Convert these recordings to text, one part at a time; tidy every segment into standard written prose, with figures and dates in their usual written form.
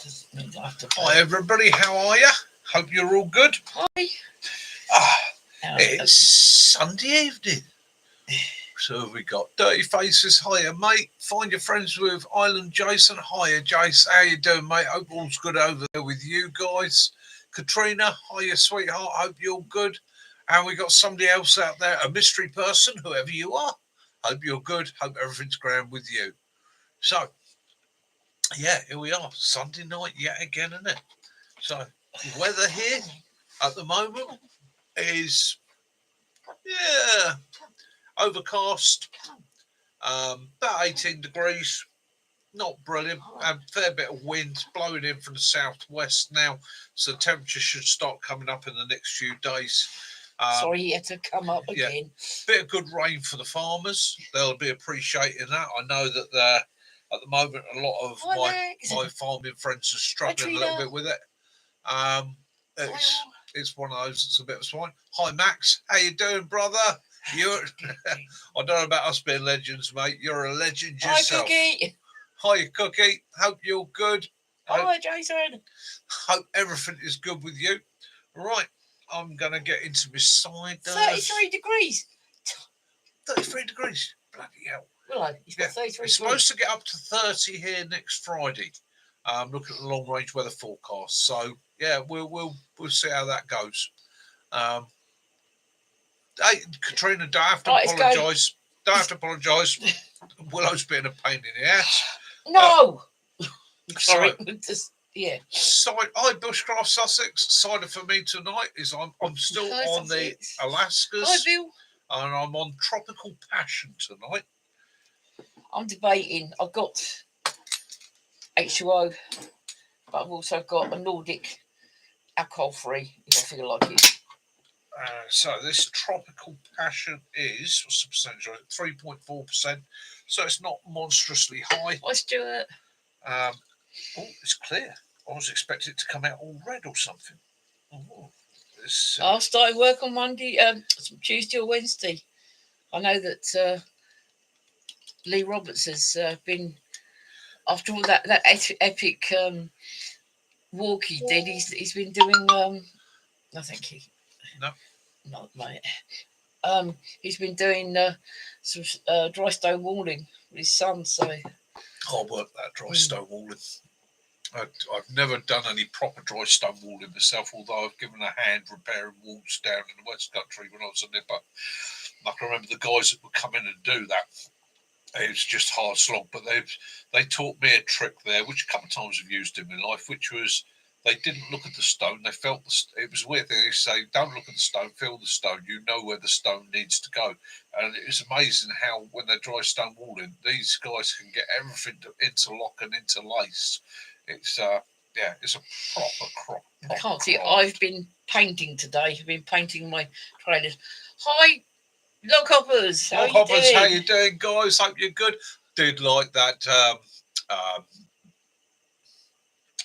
Hi everybody, how are you? Hope you're all good. Hi. It's Sunday evening. So we got Dirty Faces. Hiya, mate. Find your friends with Island Jason. Hiya, Jace. How you doing, mate? Hope all's good over there with you guys. Katrina, hiya, sweetheart. Hope you're good. And we got somebody else out there, a mystery person, whoever you are. Hope you're good. Hope everything's grand with you. So, yeah, here we are. Sunday night yet again, isn't it? So, weather here at the moment is, yeah, overcast, about 18 degrees, not brilliant, and a fair bit of wind blowing in from the southwest now, so the temperature should start coming up in the next few days. Sorry, he had to come up again. Bit of good rain for the farmers. They'll be appreciating that. I know that at the moment a lot of my farming friends are struggling a little bit with it. It's one of those. It's a bit of a swine. Hi Max, how you doing, brother? I don't know about us being legends, mate. You're a legend yourself. Hi Cookie. Hi Cookie. Hope you're good. Hi Jason. Hope everything is good with you. Right. I'm going to get into my side. 33 degrees. 33 degrees. Bloody hell. Well, he's got 33 It's supposed to get up to 30 here next Friday. Looking at the long range weather forecast. So, yeah, we'll see how that goes. Hey, Katrina, don't have to apologise. Don't have to apologise. Willow's been a pain in the ass. No. Sorry. Yeah. Hi, Bushcraft Sussex. Cider for me tonight is I'm still on the Alaskas. Hi, Bill. And I'm on Tropical Passion tonight. I'm debating. I've got H2O, but I've also got a Nordic alcohol-free if I feel like it. So this Tropical Passion is, what's the percentage? 3.4%. So it's not monstrously high. Let's do it. Oh, it's clear. I was expecting it to come out all red or something. I started work on Monday, Tuesday or Wednesday. I know that Lee Roberts has been, after all that epic walk he did, he's been doing, I think he... No. Not mate. He's been doing some dry stone walling with his son, so... I'll work that dry stone walling. I've never done any proper dry stone walling myself, although I've given a hand repairing walls down in the West Country when I was a nipper. I can remember the guys that would come in and do that. It was just hard slog, but they taught me a trick there, which a couple of times I've used in my life, which was they didn't look at the stone, they felt it was weird. They say, don't look at the stone, feel the stone. You know where the stone needs to go. And it's amazing how when they're dry stone walling, these guys can get everything to interlock and interlace. It's it's a proper. I can't see it. I've been painting today. I've been painting my trailers. Hi, Log Hoppers. How you doing, guys? Hope you're good. Did like that.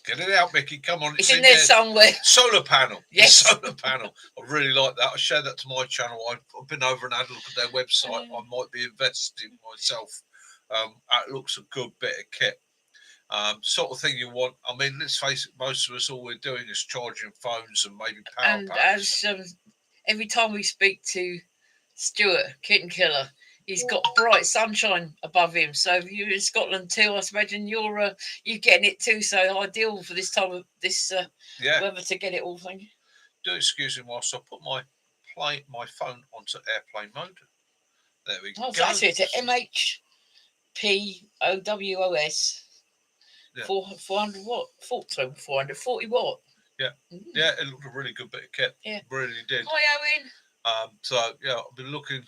Get it out, Mickey. Come on. It's in there somewhere. Solar panel. Yes. Solar panel. I really like that. I shared that to my channel. I've been over and had a look at their website. I might be investing myself. That looks a good bit of kit. Sort of thing you want. I mean, let's face it, most of us, all we're doing is charging phones and maybe power packs. And as every time we speak to Stuart, Kitten Killer, he's got bright sunshine above him. So if you're in Scotland too, I imagine you're getting it too. So ideal for this time of this weather to get it all. Thank you. Do excuse me whilst I put my phone onto airplane mode. There we go. That's it. MHPOWOS. Yeah. 400 watt. 440 watt. Yeah. Yeah, it looked a really good bit of kit. Yeah. Really did. Hi, Owen. So yeah, I've been looking.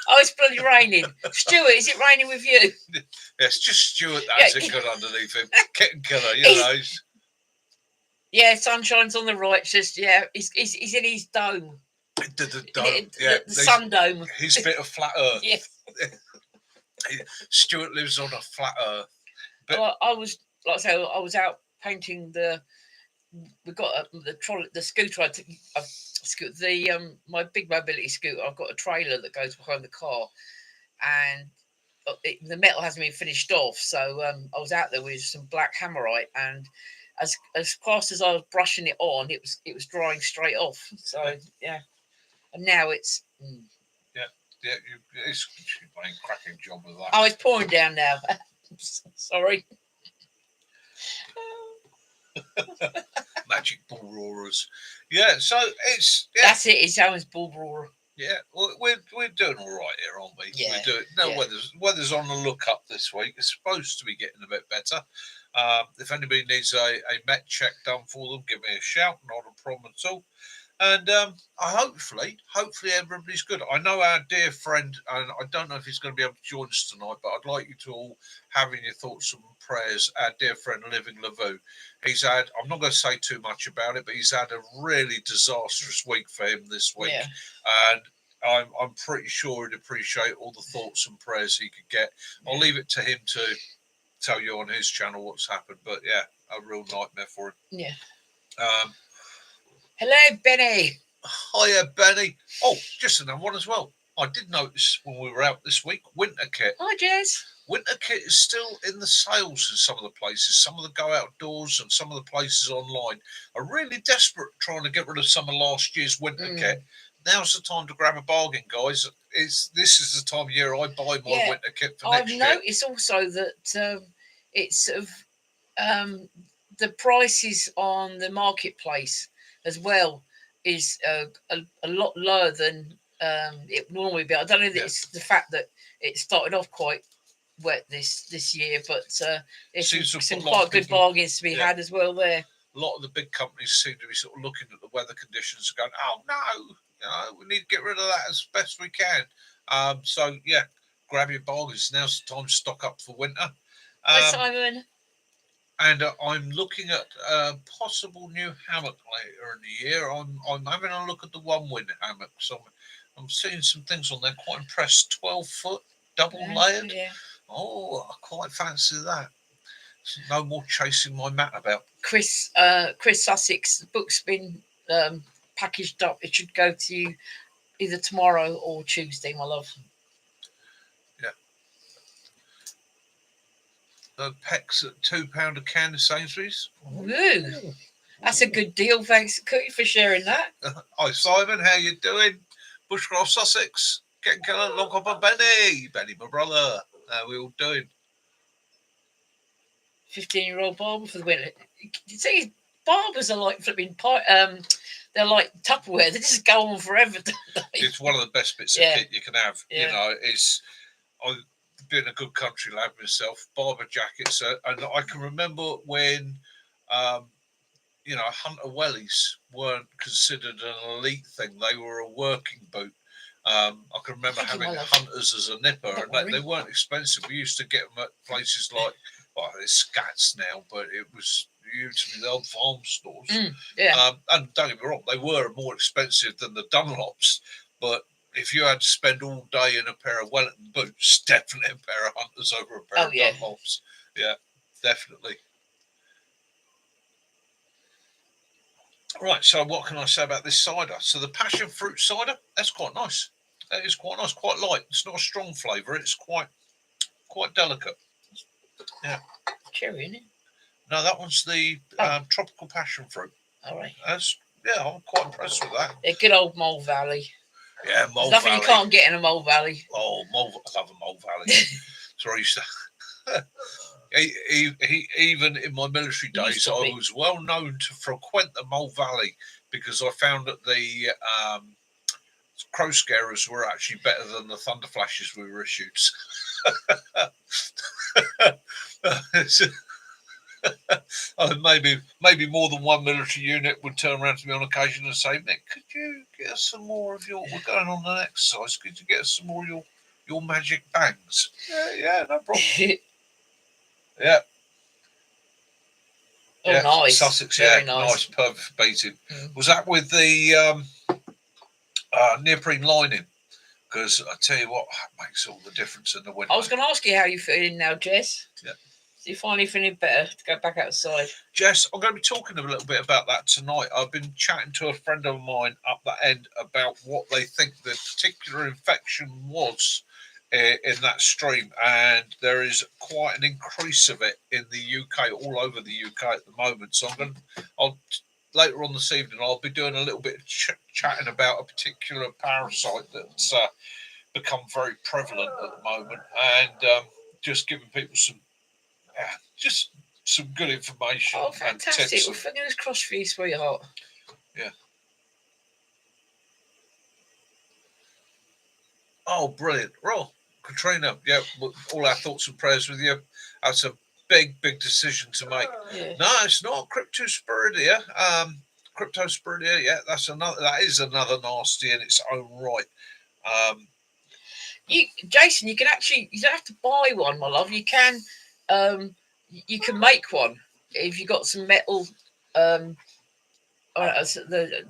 Oh, it's bloody raining. Stuart, is it raining with you? Yeah, it's just Stuart that's it good underneath him. Kitten Killer, you know. Yeah, sunshine's on the right. Just he's in his dome. The dome. Yeah, the sun dome. His bit of flat earth. Yeah. Stuart lives on a flat earth. But I was, like I say, I was out painting we got the scooter. My big mobility scooter. I've got a trailer that goes behind the car, and the metal hasn't been finished off. So I was out there with some black hammerite, and as fast as I was brushing it on, it was drying straight off. So yeah, and now it's. Yeah, it's doing a cracking job with that. Oh, it's pouring down now. Sorry. Magic bull roarers. Yeah, so it's that's it. It's Alan's bull roarer. Yeah, we're doing all right here, aren't we? Yeah. We're doing. Weather's on the look up this week. It's supposed to be getting a bit better. If anybody needs a Met check done for them, give me a shout. Not a problem at all. And hopefully everybody's good. I know our dear friend, and I don't know if he's going to be able to join us tonight, but I'd like you to all have in your thoughts and prayers our dear friend Living Lavu. He's had, I'm not going to say too much about it, but he's had a really disastrous week for him this week. Yeah. And I'm pretty sure he'd appreciate all the thoughts and prayers he could get. I'll leave it to him to tell you on his channel what's happened. But yeah, a real nightmare for him. Yeah. Hello, Benny. Hiya, Benny. Oh, just another one as well. I did notice when we were out this week, winter kit. Hi, Jez. Winter kit is still in the sales in some of the places. Some of the go outdoors and some of the places online are really desperate trying to get rid of some of last year's winter kit. Now's the time to grab a bargain, guys. This is the time of year I buy my winter kit for next year. I've noticed also that it's sort of the prices on the marketplace as well is a lot lower than it would normally be. I don't know if it's the fact that it started off quite wet this year, but there's some quite good bargains to be had as well there. A lot of the big companies seem to be sort of looking at the weather conditions and going, oh no, we need to get rid of that as best we can. So yeah, grab your bargains. Now's the time to stock up for winter. Hi, Simon. And I'm looking at a possible new hammock later in the year. I'm having a look at the one-wing hammock. So I'm seeing some things on there. Quite impressed. 12-foot, double-layered. Yeah. Oh, I quite fancy that. So no more chasing my mat about. Chris Sussex, the book's been packaged up. It should go to you either tomorrow or Tuesday, my love. The Pecs at £2 a can of Sainsbury's. Ooh, that's a good deal. Thanks, Cookie, for sharing that. Hi, Simon. How you doing? Bushcraft Sussex. Getting lock up on Benny. Benny, my brother. How we all doing? 15-year-old barber for the winter. You see, barbers are like flipping they're like Tupperware. They just go on forever, don't they? It's one of the best bits of kit you can have. Yeah. You know, I've been a good country lad myself. Barber jackets, and I can remember when, hunter wellies weren't considered an elite thing. They were a working boot. I can remember having hunters as a nipper, and they weren't expensive. We used to get them at places like, there's Scats now, but it was usually the old farm stores. And don't get me wrong, they were more expensive than the Dunlops, but if you had to spend all day in a pair of Wellington boots, definitely a pair of hunters over a pair of Dunlops. Yeah, definitely. Right, so what can I say about this cider? So the passion fruit cider, that's quite nice. That is quite nice, quite light. It's not a strong flavour. It's quite delicate. Yeah. Cherry, isn't it? No, that one's the tropical passion fruit. All right. I'm quite impressed with that. A good old Mole Valley. Yeah, Mole Valley. Nothing you can't get in a Mole Valley. Oh, I love a Mole Valley. So I used to... even in my military days, I was well known to frequent the Mole Valley because I found that the crow scarers were actually better than the thunder flashes we were issued. Maybe more than one military unit would turn around to me on occasion and say, Nick, could you get us some more of we're going on an exercise, could you get us some more of your magic bangs? Yeah, no problem. Yeah. Oh, yeah, nice. Sussex, very nice, perfect beating. Was that with the neoprene lining? Because I tell you what, that makes all the difference in the winter. I was going to ask you how you're feeling now, Jess. Yeah. So you're finally feeling better to go back outside? Jess, I'm going to be talking a little bit about that tonight. I've been chatting to a friend of mine up that end about what they think the particular infection was in that stream, and there is quite an increase of it in the UK, all over the UK at the moment. So I'll later on this evening, I'll be doing a little bit of chatting about a particular parasite that's become very prevalent at the moment, and just giving people some good information. Oh, fantastic! And tips. Well, fingers crossed for you, sweetheart. Yeah. Oh, brilliant. Well, Katrina, yeah, all our thoughts and prayers with you. That's a big decision to make. Yeah. No, it's not Cryptosporidia. Cryptosporidia, yeah, that is another nasty in its own right. Jason, you don't have to buy one, my love. You can make one if you got some metal. The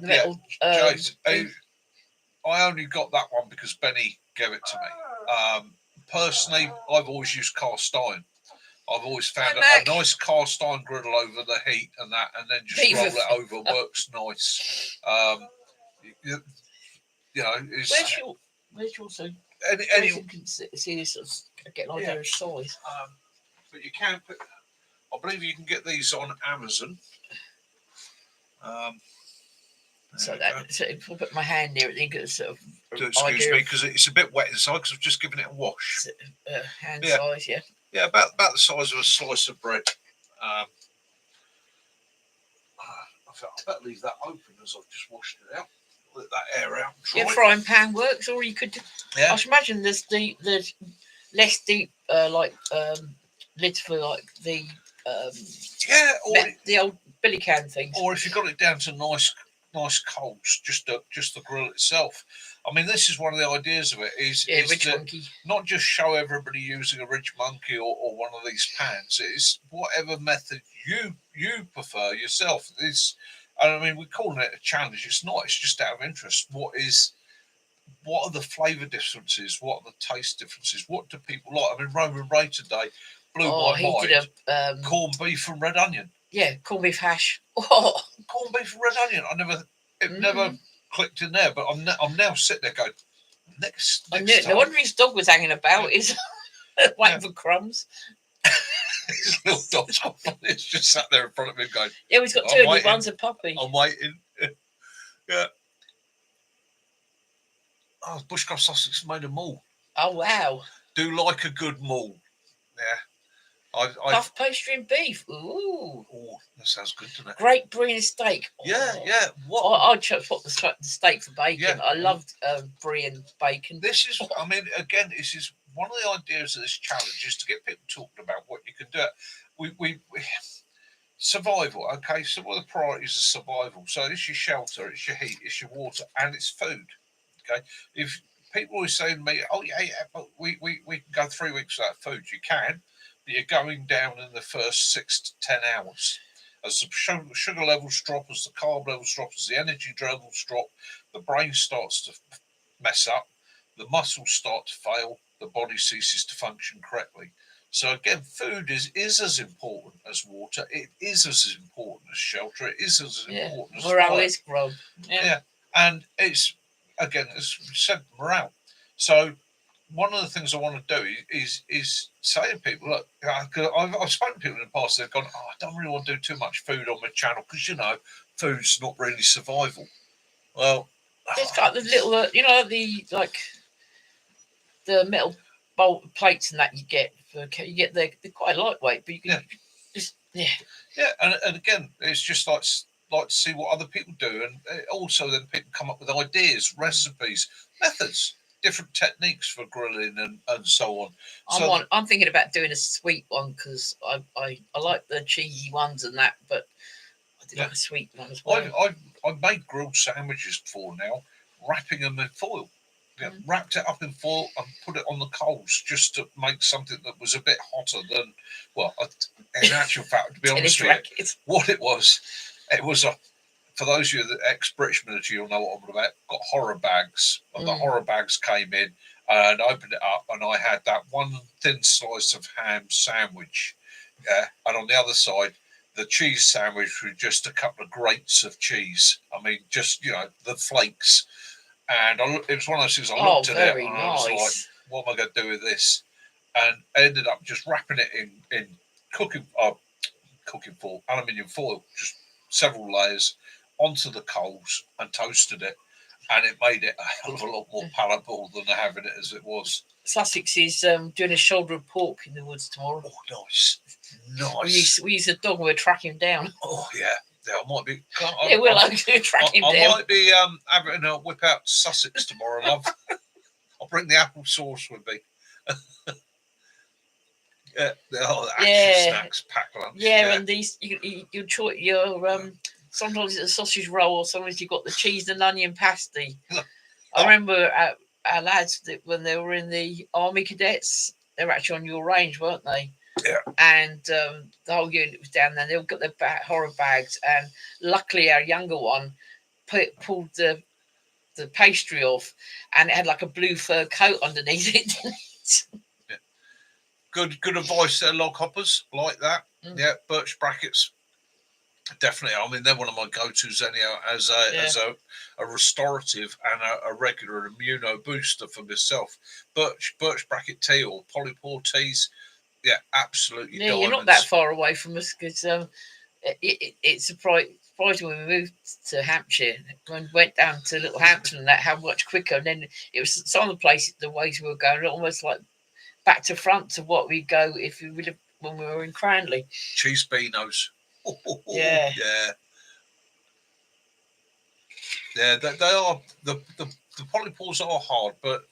metal. Yeah, Jason, I only got that one because Benny gave it to me. Personally, I've always used cast iron. I've always found a nice cast iron griddle over the heat and then just roll it over works nice. You know, where's your son? Any can see this, get an idea of size. But you can put. I believe you can get these on Amazon. So if I put my hand near it, then get sort of. Excuse me, because it's a bit wet inside because I've just given it a wash. Hand size, yeah. Yeah, about the size of a slice of bread. I better leave that open as I've just washed it out. Let that air out. Yeah, frying pan works, or you could. Yeah. I should imagine there's less deep lids for like the the old billy can things. Or if you got it down to nice coals, just the grill itself. I mean, this is one of the ideas of it is Ridge Monkey. Not just show everybody using a Ridge Monkey or one of these pans. It's whatever method you prefer yourself. I mean, we're calling it a challenge. It's not. It's just out of interest. What are the flavour differences? What are the taste differences? What do people like? I mean, Roman Ray today blew my mind. Did a corned beef and red onion. Yeah, corned beef hash. Oh, corned beef and red onion. Never clicked in there, but I'm now sitting there going, next time. No wonder his dog was hanging about. Is waiting for crumbs. His little dog's it's just sat there in front of him going. Yeah, he's got two. One's a puppy. I'm waiting. Yeah. Oh, bushcraft sausage made a maul. Oh wow! Do like a good maul. Yeah. Puff pastry and beef. Ooh. Oh, that sounds good, doesn't it? Great brie and steak. Yeah. I'd swap the steak for bacon. Yeah. I loved brie and bacon. This is, I mean, again, this is one of the ideas of this challenge is to get people talking about what you can do. We survival. Okay, so one of the priorities is survival. So it's your shelter, it's your heat, it's your water, and it's food. Okay, if people always say to me, "Oh yeah, but we can go 3 weeks without food," you can. You're going down in the first 6 to 10 hours. As the sugar levels drop, as the carb levels drop, as the energy levels drop, the brain starts to mess up, the muscles start to fail, the body ceases to function correctly. So again, food is as important as water. It is as important as shelter. It is as important as morale is growth. Yeah, and it's, again, as we said, morale. So one of the things I want to do is say to people, look, I've spoken to people in the past, they've gone, I don't really want to do too much food on my channel because, food's not really survival. Well, it's got the little, the metal bowl plates and that you get. They're quite lightweight, but you can and again, it's just like to see what other people do, and also then people come up with ideas, recipes, methods, different techniques for grilling and so on. I'm thinking about doing a sweet one because I like the cheesy ones and that, but I did like a sweet one as well. I've made grilled sandwiches before now, wrapping them in foil. Wrapped it up in foil and put it on the coals just to make something that was a bit hotter than, in actual fact, to be honest with you, what it was for those of you that ex-British military, you'll know what I'm about, got horror bags. And the horror bags came in and opened it up and I had that one thin slice of ham sandwich. And on the other side, the cheese sandwich with just a couple of grates of cheese. I mean, just, the flakes. And it was one of those things I looked at it and I was like, what am I going to do with this? And I ended up just wrapping it in cooking foil, aluminium foil, just several layers onto the coals and toasted it. And it made it a hell of a lot more palatable than having it as it was. Sussex is doing a shoulder of pork in the woods tomorrow. Oh, nice. We use a dog. We'll track him down. Oh, yeah. I might be. Track him down. I might be having a whip out Sussex tomorrow, love. I'll bring the apple sauce with me. Snacks, pack lunch. Yeah, and these your sometimes it's a sausage roll, or sometimes you've got the cheese and onion pasty. I remember our lads when they were in the army cadets, they were actually on your range, weren't they? Yeah. And the whole unit was down there. They all got their horror bags, and luckily our younger one pulled the pastry off, and it had like a blue fur coat underneath it. Yeah. Good advice there, log hoppers like that. Yeah, birch brackets. Definitely. I mean, they're one of my go-tos anyhow as a restorative and a regular immuno booster for myself. Birch bracket tea or polypore teas. Yeah, absolutely. Yeah, you're not that far away from us because it's surprising when we moved to Hampshire, when we went down to Little Hampton and that, how much quicker. And then it was some of the places, the ways we were going, almost like back to front to what we go if we would have when we were in Cranley. Cheese beanos. Yeah. Yeah, they are the polypores are hard, but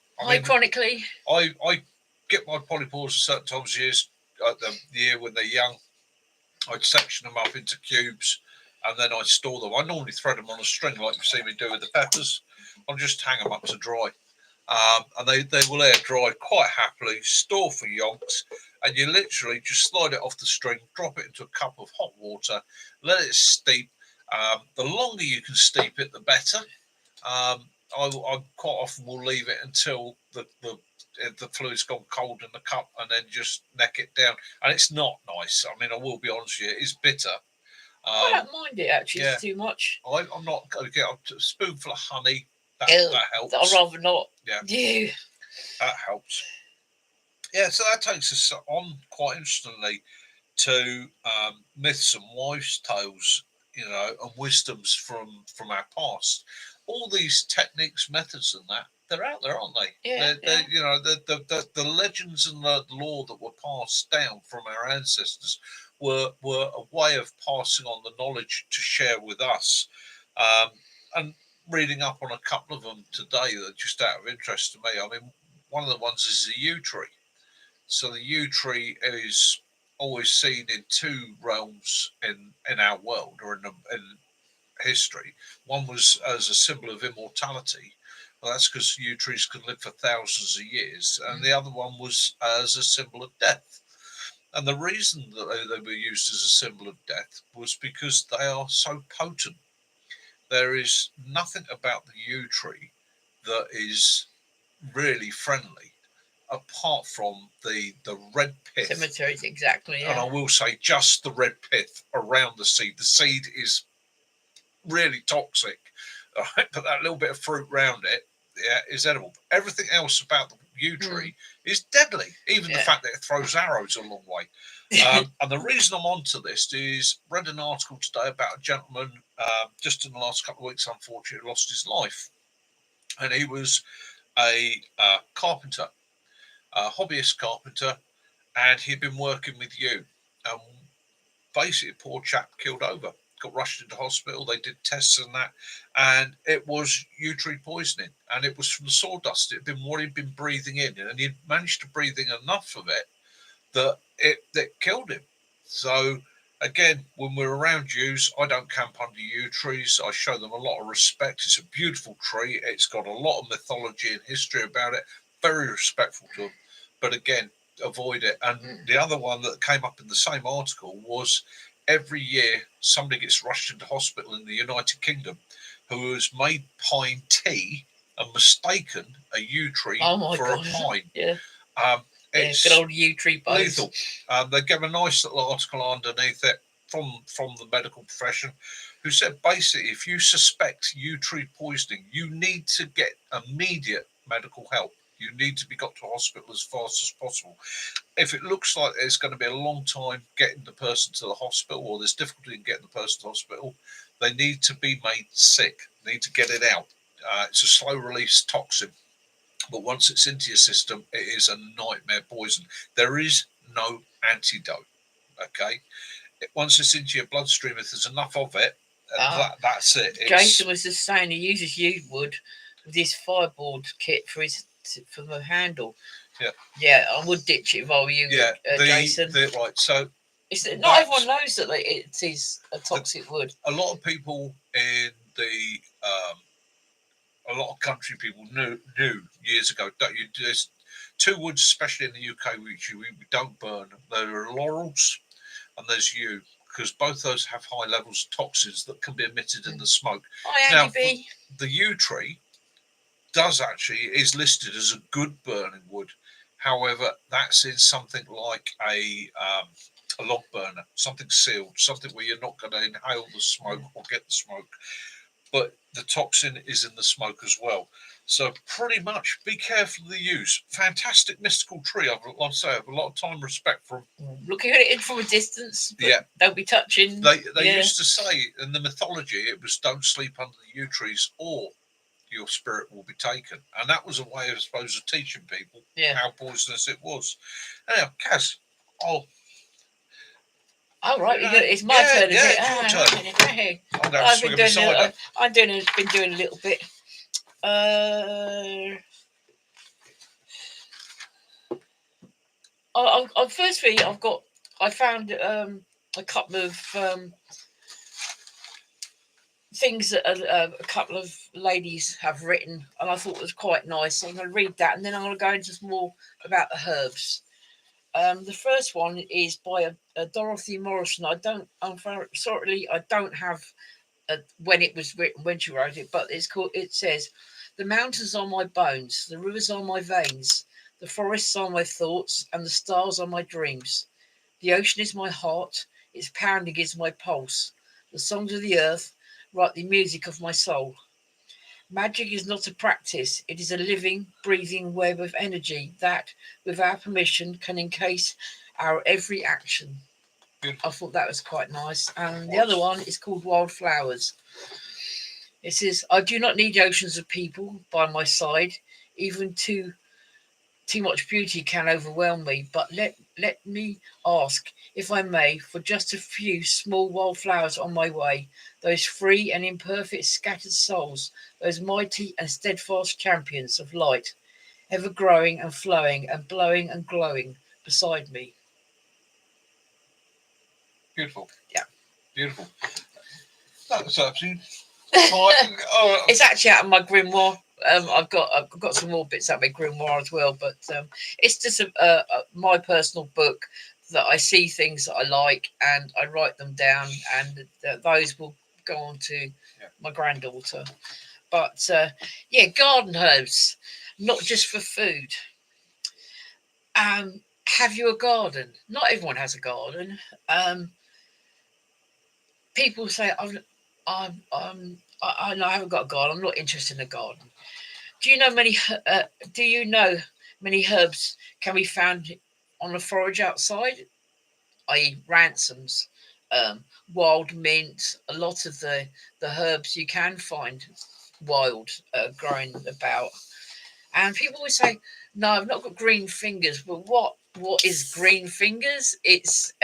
chronically, I get my polypores certain times of years at the year when they're young. I'd section them up into cubes and then I store them. I normally thread them on a string like you see me do with the peppers. I'll just hang them up to dry. And they will air dry quite happily, store for yonks, and you literally just slide it off the string, drop it into a cup of hot water, let it steep. The longer you can steep it, the better. I quite often will leave it until the fluid's gone cold in the cup and then just neck it down. And it's not nice. I mean, I will be honest with you, it's bitter. I don't mind it actually, it's too much. I'm not going to get a spoonful of honey. That helps. I'd rather not. Yeah. That helps. Yeah, so that takes us on quite interestingly to myths and wives' tales, and wisdoms from our past. All these techniques, methods, and that they're out there, aren't they? Yeah. The legends and the lore that were passed down from our ancestors were a way of passing on the knowledge to share with us. And reading up on a couple of them today that are just out of interest to me. I mean, one of the ones is the yew tree. So the yew tree is always seen in two realms in our world or in history. One was as a symbol of immortality. Well, that's because yew trees can live for thousands of years. And the other one was as a symbol of death. And the reason that they were used as a symbol of death was because they are so potent. There is nothing about the yew tree that is really friendly, apart from the red pith. Cemeteries, exactly. Yeah. And I will say, just the red pith around the seed. The seed is really toxic, right? But that little bit of fruit around it, is edible. Everything else about the yew tree is deadly. Even the fact that it throws arrows a long way. And the reason I'm onto this is read an article today about a gentleman just in the last couple of weeks, unfortunately, lost his life. And he was a carpenter, a hobbyist carpenter, and he'd been working with yew. Basically, a poor chap killed over, got rushed into hospital. They did tests and that, and it was yew tree poisoning. And it was from the sawdust. It had been what he'd been breathing in, and he'd managed to breathe in enough of it that killed him. So again, when we're around yews, I don't camp under yew trees. I show them a lot of respect. It's a beautiful tree. It's got a lot of mythology and history about it. Very respectful to them. But again, avoid it. And the other one that came up in the same article was every year somebody gets rushed into hospital in the United Kingdom who has made pine tea and mistaken a yew tree for a pine. Yeah. It's good old yew tree bones. Lethal. They gave a nice little article underneath it from the medical profession, who said basically if you suspect yew tree poisoning, you need to get immediate medical help. You need to be got to hospital as fast as possible. If it looks like there's going to be a long time getting the person to the hospital, or there's difficulty in getting the person to the hospital, they need to be made sick. They need to get it out. It's a slow release toxin, but once it's into your system, it is a nightmare poison. There is no antidote. Okay, once it's into your bloodstream, if there's enough of it, that's it. Jason was just saying he uses yew wood with his fireboard kit for the handle. Yeah, I would ditch it if I were you, Jason. Right, so not everyone knows that it is a toxic wood. A lot of people in a lot of country people knew years ago that there's two woods, especially in the UK, which we don't burn. There are laurels and there's yew, because both those have high levels of toxins that can be emitted in the smoke. Now, the yew tree is listed as a good burning wood. However, that's in something like a log burner, something sealed, something where you're not going to inhale the smoke or get the smoke, but the toxin is in the smoke as well. So pretty much be careful of the use. Fantastic mystical tree. I have a lot of time respect for them. Looking at it from a distance, but don't be touching. They used to say in the mythology it was don't sleep under the yew trees or your spirit will be taken. And that was a way, I suppose, of teaching people how poisonous it was. Anyhow, Kaz, all right, it's my turn, is it? I've been doing a little bit. Firstly, I found a couple of things that a couple of ladies have written, and I thought it was quite nice. So I'm going to read that, and then I'm going to go into some more about the herbs. The first one is by a Dorothy Morrison. I don't have when it was written, when she wrote it, but it says, "The mountains are my bones, the rivers are my veins, the forests are my thoughts, and the stars are my dreams. The ocean is my heart, its pounding is my pulse. The songs of the earth write the music of my soul. Magic is not a practice, it is a living, breathing web of energy that, with our permission, can encase our every action." I thought that was quite nice. And the other one is called Wildflowers. It says, "I do not need oceans of people by my side. Even too much beauty can overwhelm me. But let me ask, if I may, for just a few small wildflowers on my way, those free and imperfect scattered souls, those mighty and steadfast champions of light, ever growing and flowing and blowing and glowing beside me." Beautiful. Yeah. Beautiful. That's actually it's actually out of my grimoire. I've got some more bits out of my grimoire as well, but it's just my personal book that I see things that I like and I write them down, and those will go on to my granddaughter. But garden herbs, not just for food. Have you a garden? Not everyone has a garden. People say, I haven't got a garden. I'm not interested in a garden. Do you know many herbs can be found on a forage outside, i.e. ransoms, wild mint, a lot of the herbs you can find wild growing about. And people always say, "No, I've not got green fingers." But what is green fingers? It's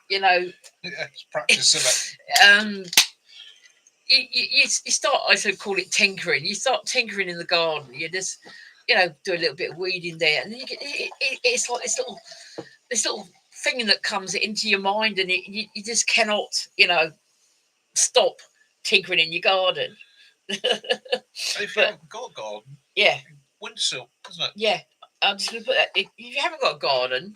it's practice, isn't it? You start, I sort of call it tinkering. You start tinkering in the garden. You just, do a little bit of weeding there, and then you get it's like this little thing that comes into your mind, and you just cannot, stop tinkering in your garden. If you haven't got a garden, windowsill, isn't it? Yeah, I'm just going to put that. If you haven't got a garden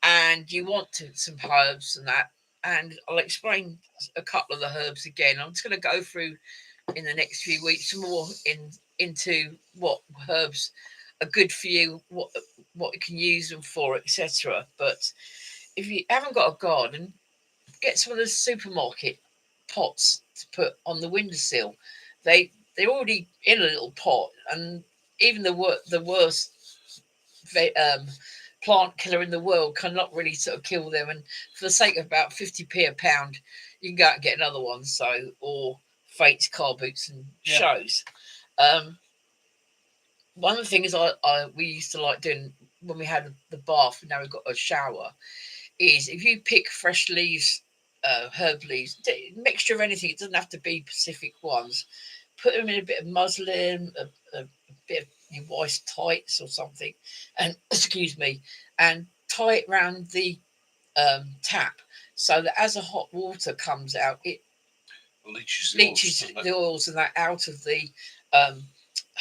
and you want some herbs and that, and I'll explain a couple of the herbs again. I'm just going to go through in the next few weeks some more into what herbs are good for you, what you can use them for, etc. But if you haven't got a garden, get some of the supermarket pots to put on the windowsill. They're already in a little pot, and even the worst plant killer in the world cannot really sort of kill them. And for the sake of about 50p a pound, you can go out and get another one. So, or Fate's car boots and shows. One of the things we used to like doing when we had the bath, now we've got a shower, is if you pick fresh leaves, herb leaves, mixture of anything, it doesn't have to be specific ones, put them in a bit of muslin, a bit of your wife's tights or something, and excuse me, and tie it round the tap so that as the hot water comes out, it leaches the oils and that out of the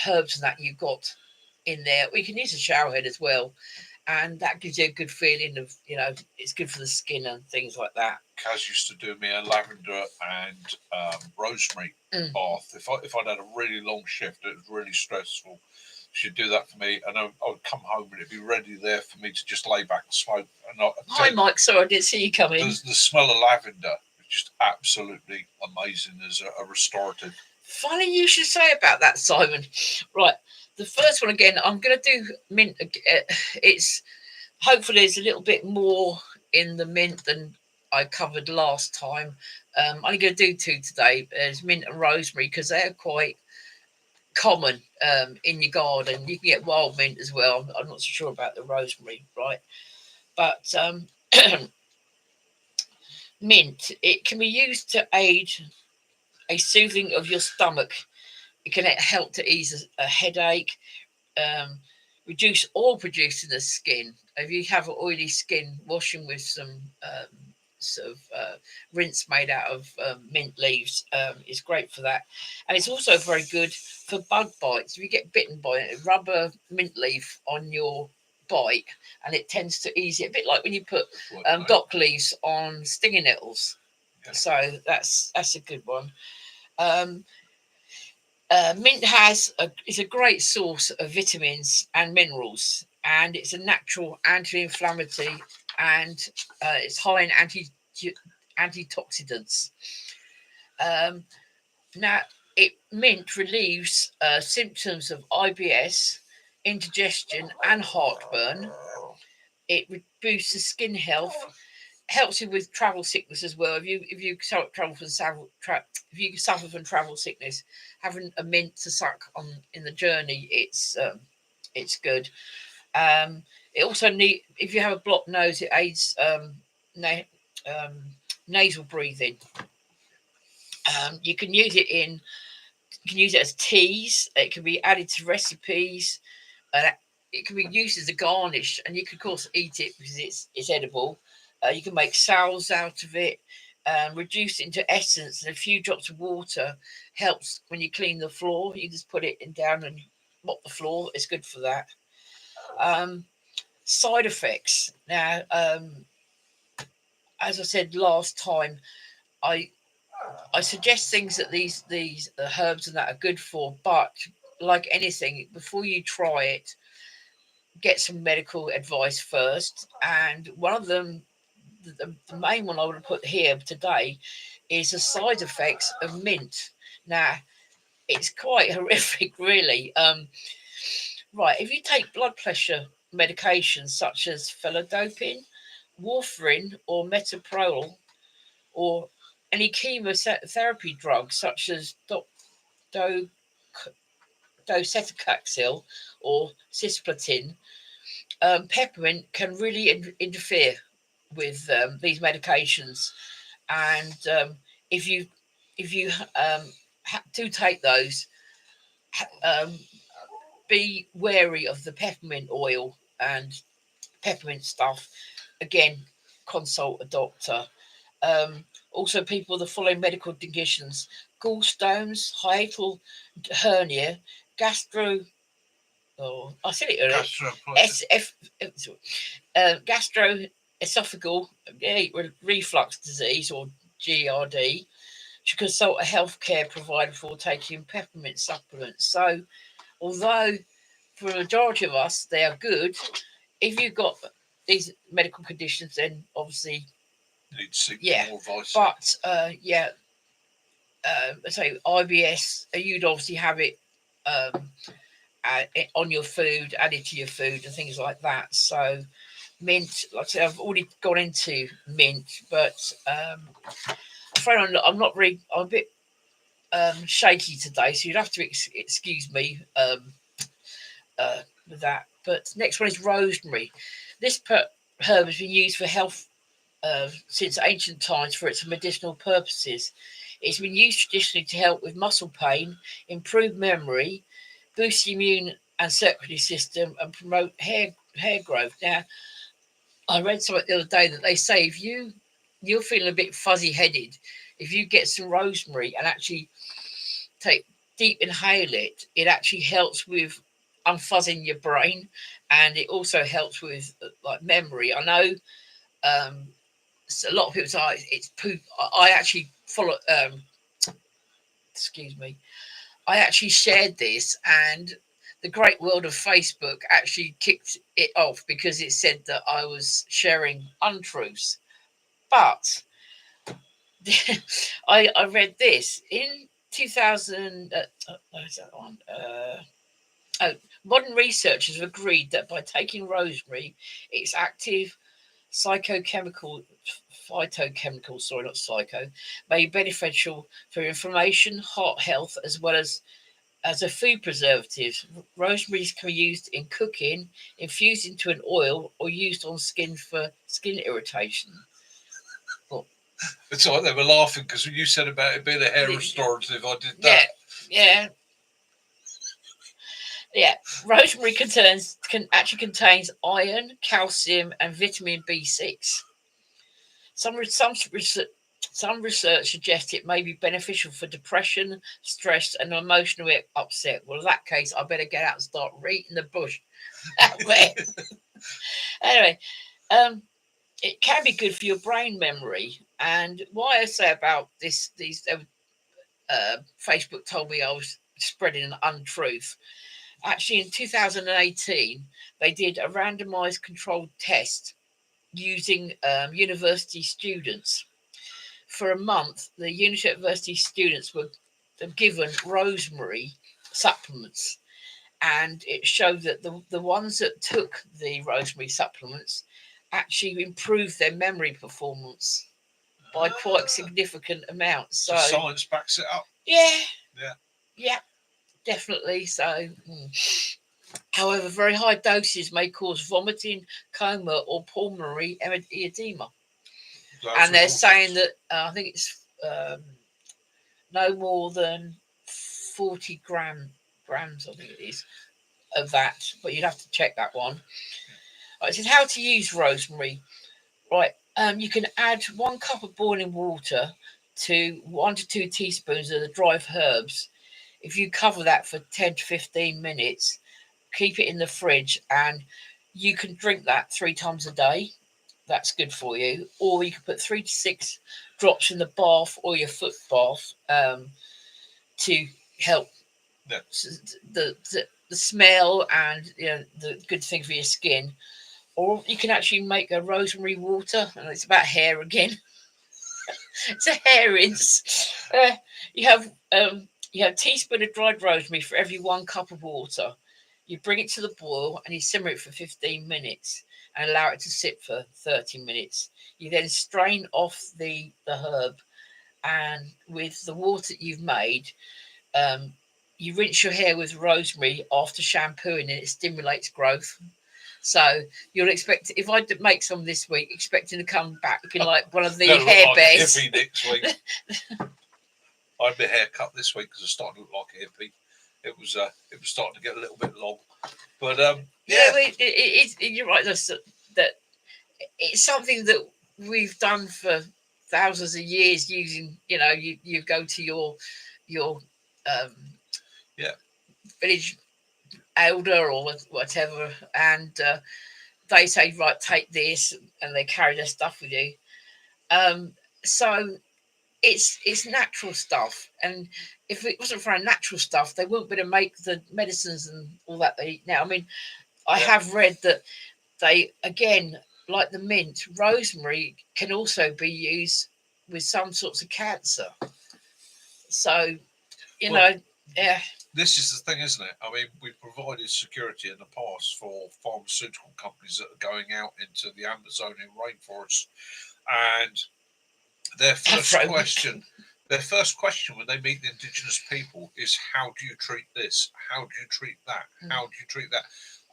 herbs and that you've got in there. We can use a shower head as well, and that gives you a good feeling of, it's good for the skin and things like that. Kaz used to do me a lavender and rosemary bath. If I'd had a really long shift, it was really stressful, she'd do that for me, and I would come home and it'd be ready there for me to just lay back and smoke. And hi, Mike. Sorry, I didn't see you come in. The smell of lavender is just absolutely amazing as a restorative. Funny you should say about that, Simon. Right, the first one again, I'm going to do mint. It's hopefully there's a little bit more in the mint than I covered last time. I'm going to do two today. There's mint and rosemary because they're quite common in your garden. You can get wild mint as well. I'm not so sure about the rosemary, right? But mint, it can be used to aid a soothing of your stomach. It can help to ease a headache, reduce oil produced in the skin. If you have oily skin, washing with some sort of rinse made out of mint leaves is great for that. And it's also very good for bug bites. If you get bitten by it, rub a mint leaf on your bite and it tends to ease it, a bit like when you put dock leaves on stinging nettles. Yeah. So that's a good one. Mint is a great source of vitamins and minerals, and it's a natural anti-inflammatory, and it's high in antioxidants. Now, mint relieves symptoms of IBS, indigestion, and heartburn. It boosts skin health, helps you with travel sickness as well. If you suffer from travel sickness, having a mint to suck on in the journey, it's good. It also if you have a blocked nose, it aids nasal breathing. You can use it as teas. It can be added to recipes. It can be used as a garnish, and you can of course eat it because it's edible. You can make salves out of it, reduce it into essence, and a few drops of water helps when you clean the floor. You just put it down and mop the floor. It's good for that. Side effects. Now, as I said last time, I suggest things that these herbs and that are good for, but like anything, before you try it, get some medical advice first. And one of them, the main one I would put here today, is the side effects of mint. Now, it's quite horrific, really. Right, if you take blood pressure medications such as felodipine, warfarin, or metoprolol, or any chemotherapy drugs such as docetaxel or cisplatin, peppermint can really interfere with these medications. And if you do take those, be wary of the peppermint oil and peppermint stuff. Again, consult a doctor. Also, people with the following medical conditions: gallstones, hiatal hernia, gastroesophageal reflux disease, or GERD. Should consult a healthcare provider before taking peppermint supplements. So, although for a majority of us they are good, if you've got these medical conditions, then obviously need to seek more advice. But say IBS, you'd obviously have it on your food, added to your food and things like that. So mint, like I said, I've already gone into mint, but I'm afraid I'm not really, I'm a bit shaky today, so you'd have to excuse me with that. But next one is rosemary. This herb has been used for health since ancient times for its medicinal purposes. It's been used traditionally to help with muscle pain, improve memory, boost the immune and circulatory system, and promote hair growth. Now, I read something the other day that they say if you're feeling a bit fuzzy headed, if you get some rosemary and actually take deep inhale it, it actually helps with unfuzzing your brain, and it also helps with like memory. I know a lot of people say it's poop. I actually follow. Excuse me. I actually shared this, and the great world of Facebook actually kicked it off because it said that I was sharing untruths. But I read this in 2000. Modern researchers have agreed that by taking rosemary, its active phytochemical, sorry, not psycho, may be beneficial for inflammation, heart health, as well as a food preservative. Rosemary can be used in cooking, infused into an oil, or used on skin for skin irritation. It's like they were laughing because when you said about it being a hair restorative, I did that. Yeah. Rosemary actually contains iron, calcium, and vitamin B6. Some research suggests it may be beneficial for depression, stress, and emotional upset. Well, in that case, I better get out and start reading the bush out there. Anyway, it can be good for your brain memory. And why I say about these Facebook told me I was spreading an untruth. Actually, in 2018, they did a randomized controlled test using university students. For a month, the university students were given rosemary supplements, and it showed that the ones that took the rosemary supplements actually improved their memory performance by quite significant amounts. So science backs it up. Yeah, definitely. So, however, very high doses may cause vomiting, coma, or pulmonary edema. And they're saying that I think it's no more than 40 grams, I think it is, of that. But you'd have to check that one. Right, it says how to use rosemary. Right, you can add 1 cup of boiling water to 1 to 2 teaspoons of the dried herbs. If you cover that for 10 to 15 minutes, keep it in the fridge, and you can drink that 3 times a day. That's good for you. Or you can put 3 to 6 drops in the bath or your foot bath to help the smell and the good thing for your skin. Or you can actually make a rosemary water, and it's about hair again. It's a hair rinse. You have a teaspoon of dried rosemary for every 1 cup of water. You bring it to the boil and you simmer it for 15 minutes and allow it to sit for 30 minutes. You then strain off the herb, and with the water you've made, you rinse your hair with rosemary after shampooing, and it stimulates growth. So you'll expect, if I make some this week, expecting to come back looking like one of the hair bears. Hippie next week. I had my hair cut this week because I started to look like a hippie. It was starting to get a little bit long, but you're right. That it's something that we've done for thousands of years. Using, you go to your village elder or whatever, and they say, right, take this, and they carry their stuff with you. So it's natural stuff, and if it wasn't for our natural stuff, they wouldn't be able to make the medicines and all that they eat now. I mean, I have read that they, again, like the mint, rosemary can also be used with some sorts of cancer. So, this is the thing, isn't it? I mean, we've provided security in the past for pharmaceutical companies that are going out into the Amazonian rainforest, and their first question when they meet the indigenous people is, how do you treat this? How do you treat that? How do you treat that?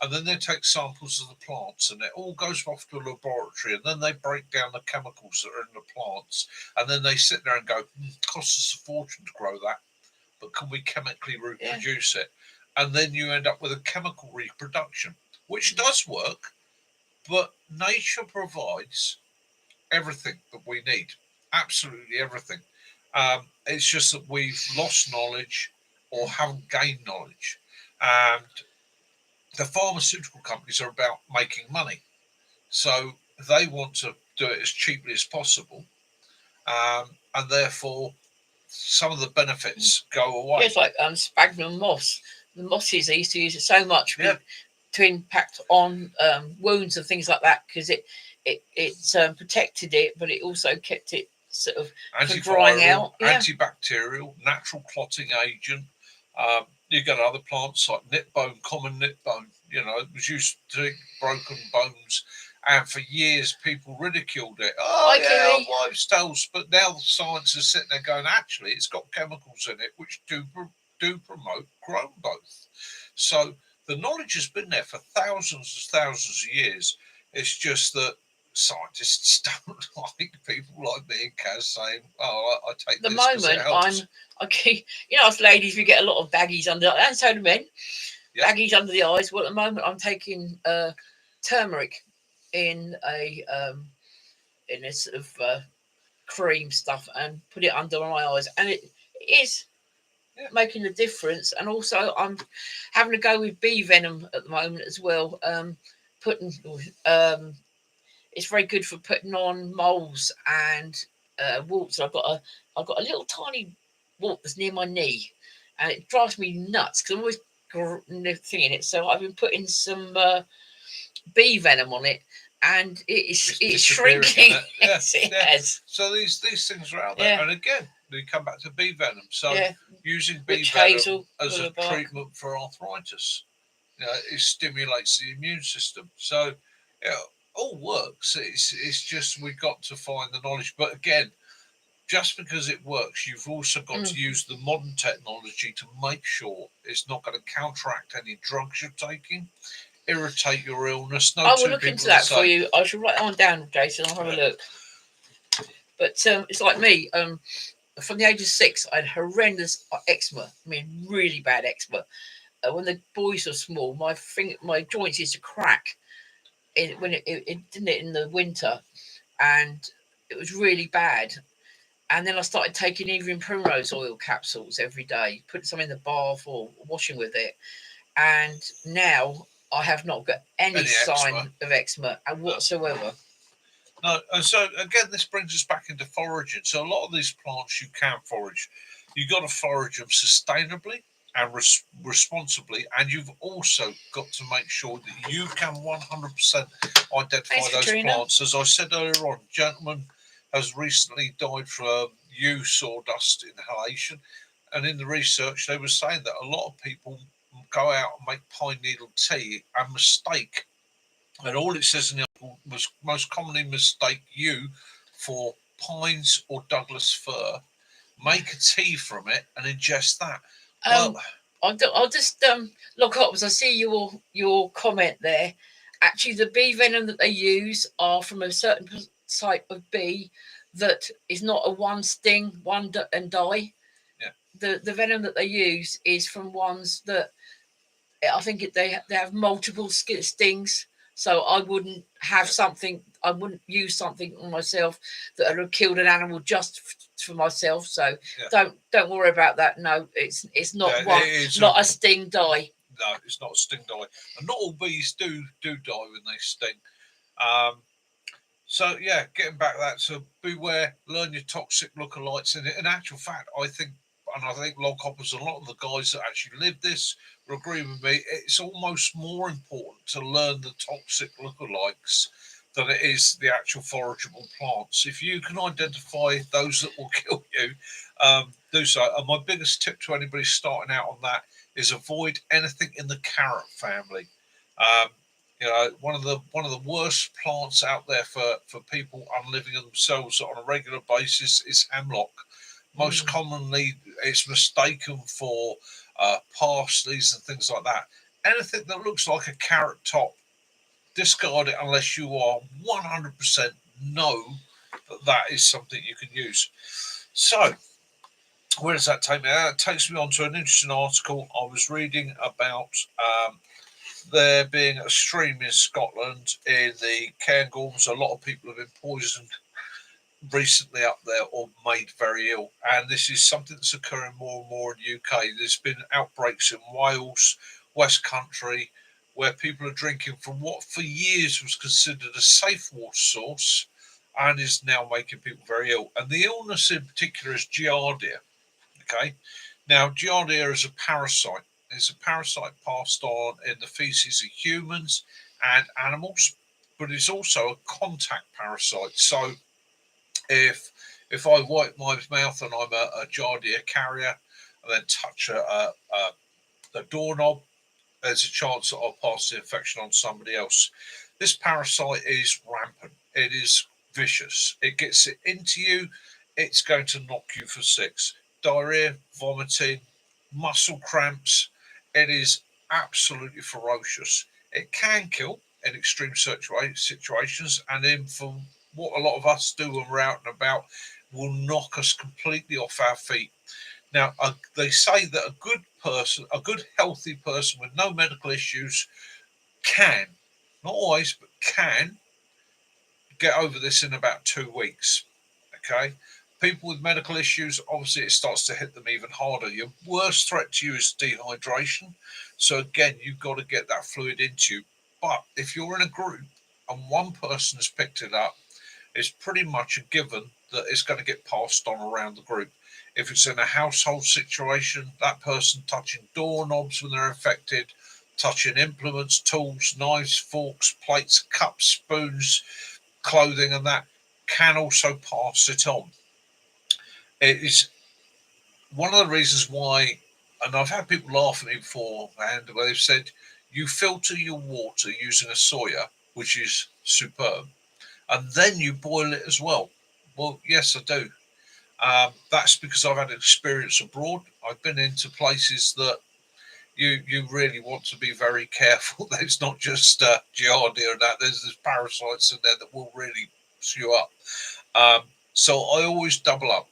And then they take samples of the plants, and it all goes off to a laboratory, and then they break down the chemicals that are in the plants, and then they sit there and go, costs us a fortune to grow that, but can we chemically reproduce it? And then you end up with a chemical reproduction, which does work, but nature provides everything that we need, absolutely everything. It's just that we've lost knowledge or haven't gained knowledge. And the pharmaceutical companies are about making money. So they want to do it as cheaply as possible. And therefore, some of the benefits go away. Yeah, it's like sphagnum moss. The mosses, they used to use it so much to impact on wounds and things like that, because it protected it, but it also kept it sort of from drying out. Antibacterial, natural clotting agent. You get other plants like knitbone, common knitbone. You know, it was used to treat broken bones, and for years people ridiculed it. Wives' tales. But now the science is sitting there going, actually, it's got chemicals in it which do promote growth. So the knowledge has been there for thousands of years. It's just that scientists don't like people like me and Kaz saying, "Oh, I take the this moment it helps." You know, us ladies, we get a lot of baggies under, and so do men. Baggies under the eyes. Well, at the moment, I'm taking turmeric in a sort of cream stuff and put it under my eyes, and it is making a difference. And also, I'm having to go with bee venom at the moment as well. Putting it's very good for putting on moles and warts. I've got a little tiny wart that's near my knee, and it drives me nuts because I'm always thinking it. So I've been putting some bee venom on it, and it's shrinking. Yes. So these things are out there, and again, we come back to bee venom. So using bee venom as a treatment for arthritis, it stimulates the immune system. So all works. It's just we've got to find the knowledge. But again, just because it works, you've also got to use the modern technology to make sure it's not going to counteract any drugs you're taking, irritate your illness. I will look into that for you. I shall write it on down, Jason. I'll have a look. But it's like me. From the age of 6, I had horrendous eczema. I mean, really bad eczema. When the boys were small, my joints used to crack. When it didn't it in the winter, and it was really bad. And then I started taking evening primrose oil capsules every day, putting some in the bath or washing with it. And now I have not got any sign of eczema whatsoever. No, and so again, this brings us back into foraging. So a lot of these plants you can forage. You've got to forage them sustainably and responsibly, and you've also got to make sure that you can 100% identify those plants. As I said earlier on, a gentleman has recently died from sawdust inhalation, and in the research they were saying that a lot of people go out and make pine needle tea and mistake, and all it says in the article was most commonly mistake yew for pines or Douglas fir, make a tea from it and ingest that. I'll just look up as I see your comment there. Actually, the bee venom that they use are from a certain type of bee that is not a one sting, one and die. Yeah. The venom that they use is from ones that I think they have multiple stings. So I wouldn't have something. I wouldn't use something on myself that would have killed an animal just for myself. So don't worry about that. No, it's not not a sting die. No, it's not a sting die, and not all bees do die when they sting. So getting back to that. So beware, learn your toxic lookalikes. And in actual fact, I think log hoppers, a lot of the guys that actually live this will agree with me. It's almost more important to learn the toxic lookalikes than it is the actual forageable plants. If you can identify those that will kill you, do so. And my biggest tip to anybody starting out on that is avoid anything in the carrot family. You know, one of the worst plants out there for people unliving themselves on a regular basis is hemlock. Most commonly, it's mistaken for parsleys and things like that. Anything that looks like a carrot top, discard it unless you are 100% know that that is something you can use. So, where does that take me? That takes me on to an interesting article I was reading about there being a stream in Scotland in the Cairngorms. A lot of people have been poisoned recently up there or made very ill, and this is something that's occurring more and more in the UK. There's been outbreaks in Wales, West Country, where people are drinking from what for years was considered a safe water source and is now making people very ill. And the illness in particular is giardia. Okay, now giardia is a parasite. It's a parasite passed on in the feces of humans and animals, but it's also a contact parasite. So if I wipe my mouth and I'm a giardia carrier and then touch a doorknob, there's a chance that I'll pass the infection on to somebody else. This parasite is rampant. It is vicious. It gets it into you, it's going to knock you for six. Diarrhea, vomiting, muscle cramps. It is absolutely ferocious. It can kill in extreme situations, and then for what a lot of us do when we're out and about, will knock us completely off our feet. Now, they say that a good person, a good healthy person with no medical issues can, not always, but can get over this in about 2 weeks. Okay. People with medical issues, obviously, it starts to hit them even harder. Your worst threat to you is dehydration. So, again, you've got to get that fluid into you. But if you're in a group and one person has picked it up, it's pretty much a given that it's going to get passed on around the group. If it's in a household situation, that person touching doorknobs when they're infected, touching implements, tools, knives, forks, plates, cups, spoons, clothing, and that can also pass it on. It is one of the reasons why, and I've had people laugh at me before, and where they've said, you filter your water using a Sawyer, which is superb, and then you boil it as well. Well, yes, I do. That's because I've had experience abroad. I've been into places that you really want to be very careful. There's not just giardia and that. There's parasites in there that will really mess you up. So I always double up,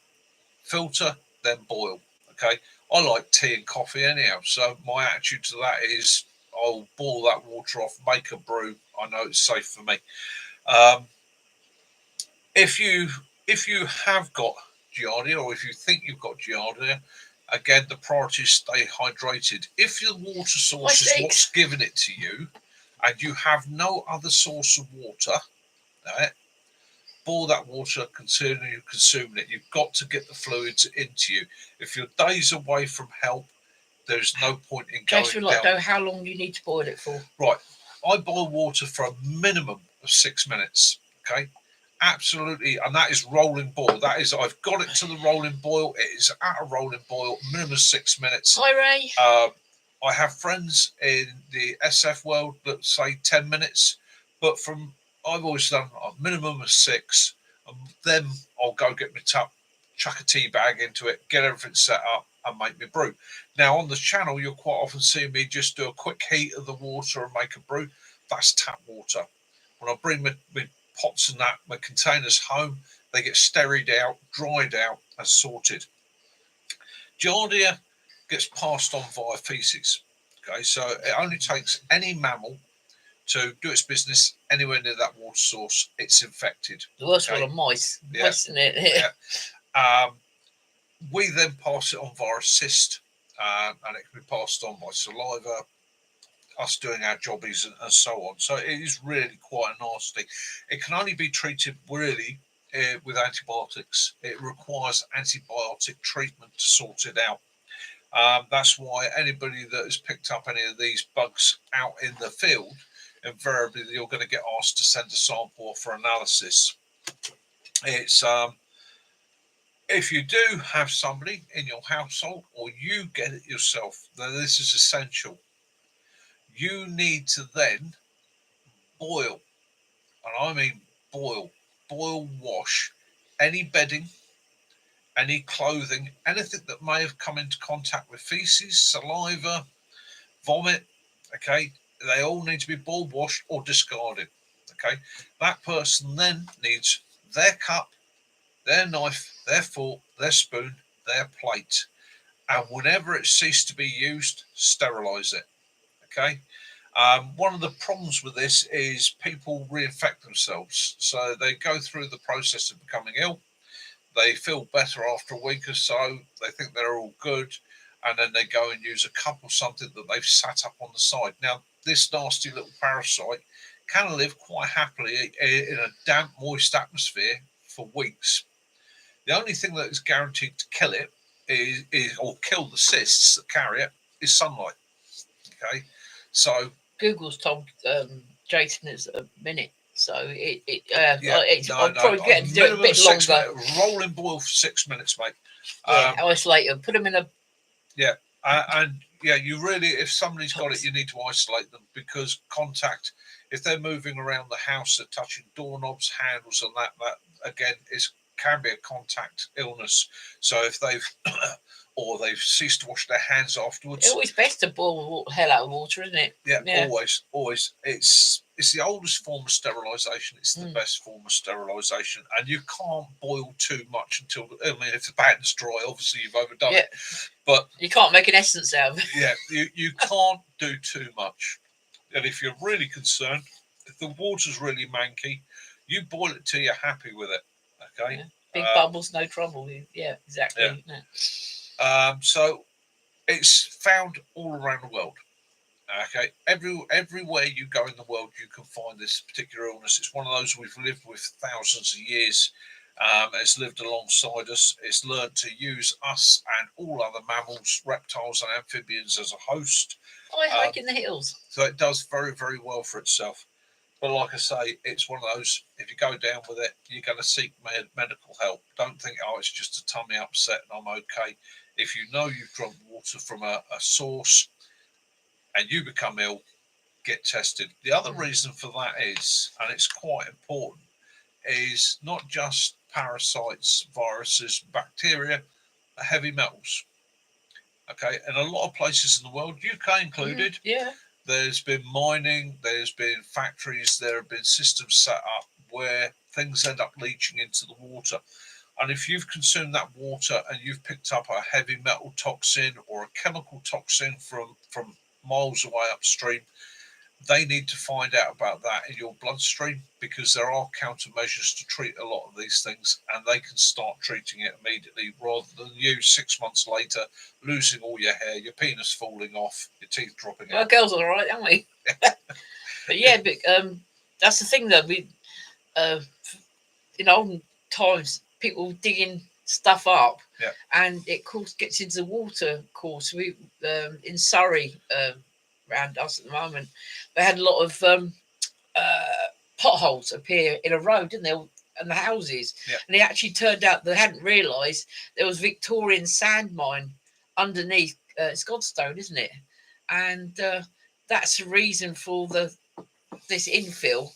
filter, then boil. Okay. I like tea and coffee anyhow. So my attitude to that is I'll boil that water off, make a brew. I know it's safe for me. If you have got giardia, or if you think you've got giardia, again the priority is stay hydrated. If the water source is what's giving it to you, and you have no other source of water, right, boil that water, considering you're consuming it. You've got to get the fluids into you. If you're days away from help, there's no point in going down. Like, know how long you need to boil it for? Right, I boil water for a minimum of 6 minutes. Okay. Absolutely, and that is rolling boil. That is, I've got it to the rolling boil. It is at a rolling boil, minimum 6 minutes. Hi, Ray. I have friends in the SF world that say 10 minutes, but I've always done a minimum of 6, and then I'll go get my tap, chuck a tea bag into it, get everything set up, and make me brew. Now on the channel, you'll quite often see me just do a quick heat of the water and make a brew. That's tap water. When I bring my pots and that, my containers home, they get steried out, dried out, and sorted. Giardia gets passed on via feces. Okay, so it only takes any mammal to do its business anywhere near that water source. It's infected. The worst one are mice. Yeah. Mice, isn't it? Yeah. We then pass it on via a cyst, and it can be passed on by saliva, us doing our jobbies and so on. So it is really quite nasty. It can only be treated really with antibiotics. It requires antibiotic treatment to sort it out. That's why anybody that has picked up any of these bugs out in the field, invariably you're going to get asked to send a sample for analysis. It's if you do have somebody in your household or you get it yourself, then this is essential. You need to then boil, and I mean boil, wash any bedding, any clothing, anything that may have come into contact with feces, saliva, vomit. Okay, they all need to be boiled, washed, or discarded. Okay, that person then needs their cup, their knife, their fork, their spoon, their plate, and whenever it ceased to be used, sterilize it. Okay. One of the problems with this is people reinfect themselves. So they go through the process of becoming ill. They feel better after a week or so. They think they're all good. And then they go and use a cup or something that they've sat up on the side. Now, this nasty little parasite can live quite happily in a damp, moist atmosphere for weeks. The only thing that is guaranteed to kill it is or kill the cysts that carry it is sunlight. Okay. So Google's told Jason it's a minute, so I'll probably get to do it a bit longer. Roll and boil for 6 minutes, mate. Yeah, isolate them. Put them in a. Yeah, and yeah, you really, if somebody's got it, you need to isolate them because contact. If they're moving around the house, they're touching doorknobs, handles, and that again can be a contact illness. So if they've or they've ceased to wash their hands afterwards. It's always best to boil the hell out of water, isn't it? Yeah, always. It's the oldest form of sterilisation. It's the best form of sterilisation, and you can't boil too much until. I mean, if the pan's dry, obviously you've overdone it. But you can't make an essence out of it. Yeah, you can't do too much. And if you're really concerned, if the water's really manky, you boil it till you're happy with it. Okay. Yeah. Big bubbles, no trouble. Yeah, exactly. Yeah. So it's found all around the world. Okay, everywhere you go in the world, you can find this particular illness. It's one of those we've lived with thousands of years. It's lived alongside us. It's learned to use us and all other mammals, reptiles, and amphibians as a host. I hike in the hills. So it does very, very well for itself. But like I say, it's one of those, if you go down with it, you're going to seek medical help. Don't think, oh, it's just a tummy upset and I'm okay. If you know you've drunk water from a source and you become ill, get tested. The other reason for that is, and it's quite important, is not just parasites, viruses, bacteria, heavy metals. Okay, and a lot of places in the world, UK included, there's been mining, there's been factories, there have been systems set up where things end up leaching into the water. And if you've consumed that water and you've picked up a heavy metal toxin or a chemical toxin from miles away upstream, they need to find out about that in your bloodstream because there are countermeasures to treat a lot of these things and they can start treating it immediately rather than you 6 months later losing all your hair, your penis falling off, your teeth dropping out. Well, girls are all right, aren't we? But that's the thing though. We, in olden times, people digging stuff up and it gets into the water. Of course, we in Surrey, around us at the moment, they had a lot of potholes appear in a road, didn't they? And the houses, and it actually turned out they hadn't realised there was Victorian sand mine underneath. It's Godstone, isn't it? And that's the reason for this infill.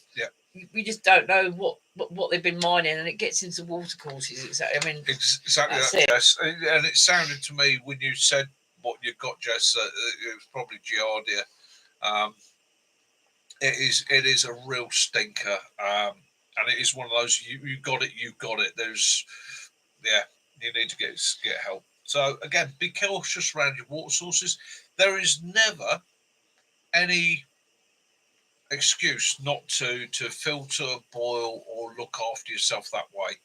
We just don't know what they've been mining, and it gets into water courses. Exactly. I mean, exactly that, Jess. And it sounded to me when you said what you got, Jess, it was probably Giardia. It is a real stinker, and it is one of those you got it. There's you need to get help. So again, be cautious around your water sources. There is never any excuse not to filter, boil, or look after yourself that way.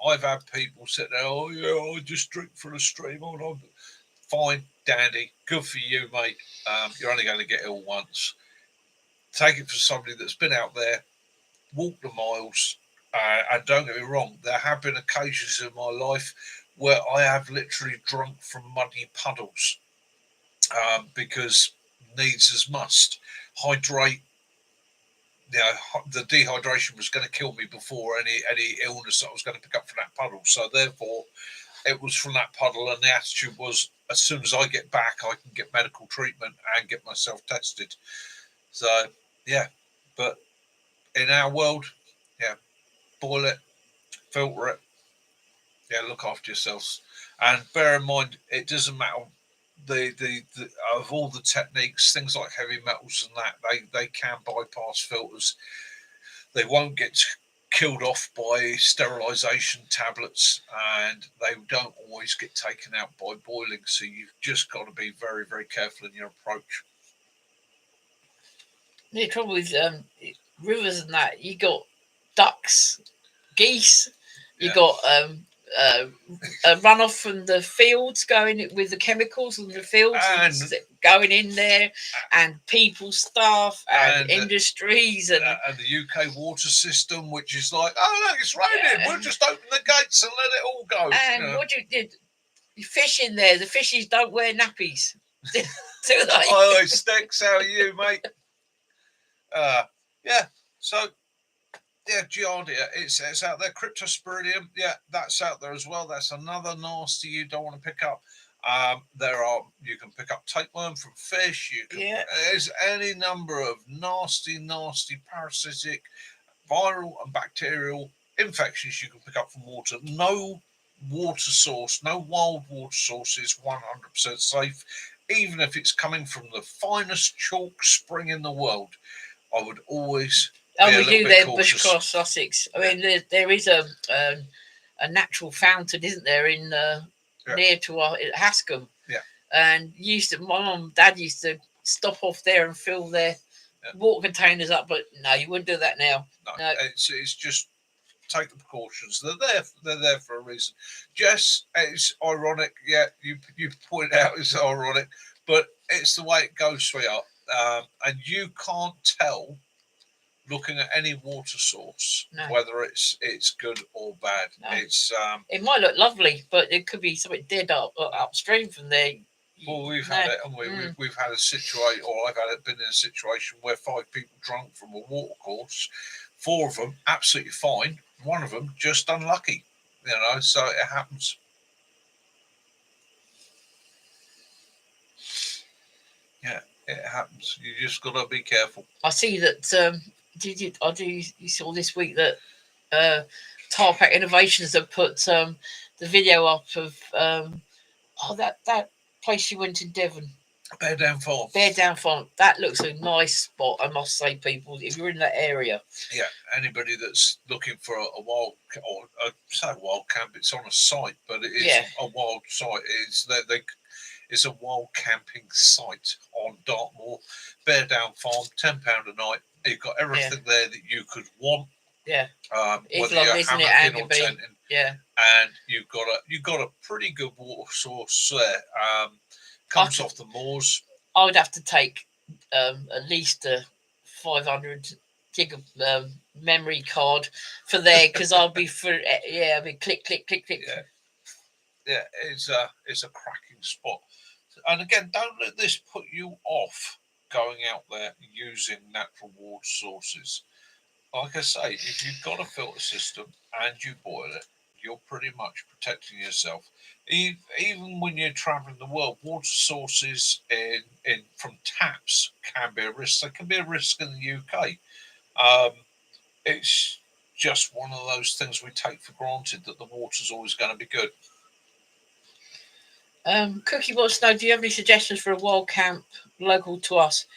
I've had people sit there, I just drink from the stream. Oh, fine, dandy, good for you, mate. You're only going to get ill once. Take it from somebody that's been out there, walked the miles, and don't get me wrong, there have been occasions in my life where I have literally drunk from muddy puddles because needs as must. Hydrate, the dehydration was going to kill me before any illness that I was going to pick up from that puddle. So therefore, it was from that puddle, and the attitude was, as soon as I get back, I can get medical treatment and get myself tested. So yeah, but in our world, yeah, boil it, filter it, yeah, look after yourselves, and bear in mind it doesn't matter. The of all the techniques, things like heavy metals and that, they can bypass filters. They won't get killed off by sterilisation tablets, and they don't always get taken out by boiling. So you've just got to be very, very careful in your approach. The trouble with rivers and that, you got ducks, geese, you got a runoff from the fields going with the chemicals in the fields and going in there, and people's stuff and industries and the UK water system, which is like, oh look, it's raining, we'll just open the gates and let it all go. And what you fish in there, the fishies don't wear nappies. Do they? Oh, it stinks out of you, mate. Yeah, so yeah, Giardia, it's out there. Cryptosporidium, yeah, that's out there as well. That's another nasty you don't want to pick up. You can pick up tapeworm from fish. There's any number of nasty parasitic, viral and bacterial infections you can pick up from water. No water source, no wild water source is 100% safe, even if it's coming from the finest chalk spring in the world. I would always. We do there, Bushcross, Sussex. I mean, there is a natural fountain, isn't there, in near to Hascombe? Yeah. And my mum and dad used to stop off there and fill their water containers up, but no, you wouldn't do that now. No. It's just take the precautions. They're there for a reason. Jess, it's ironic. Yeah, you pointed out it's ironic, but it's the way it goes, sweetheart. And you can't tell, looking at any water source, whether it's good or bad. No. It might look lovely, but it could be something dead upstream from there. Well, we've had it, and we've had a situation, or I've been in a situation where 5 people drunk from a water course, 4 of them absolutely fine, 1 of them just unlucky. So it happens. Yeah, it happens. You just got to be careful. I see that. You saw this week that Tarpac Innovations have put the video up of that place you went in Devon. Bear Down Farm. Bear Down Farm. That looks a nice spot, I must say, people. If you're in that area. Yeah, anybody that's looking for a wild, or say wild camp, it's on a site, but it is a wild site. It's a wild camping site on Dartmoor. Bear Down Farm, £10 a night. You've got everything there that you could want. Yeah. Whether you're hammocking or tenting. Yeah. And you've got a pretty good water source there. Comes off the moors. I would have to take at least a 500 gig of memory card for there, because I'll be I'll be click. Yeah, it's a cracking spot. And again, don't let this put you off going out there using natural water sources. Like I say, if you've got a filter system and you boil it, you're pretty much protecting yourself. Even when you're traveling the world, water sources from taps can be a risk. They can be a risk in the UK. It's just one of those things we take for granted, that the water's always going to be good. Cookie wants to know, do you have any suggestions for a wild camp local to us?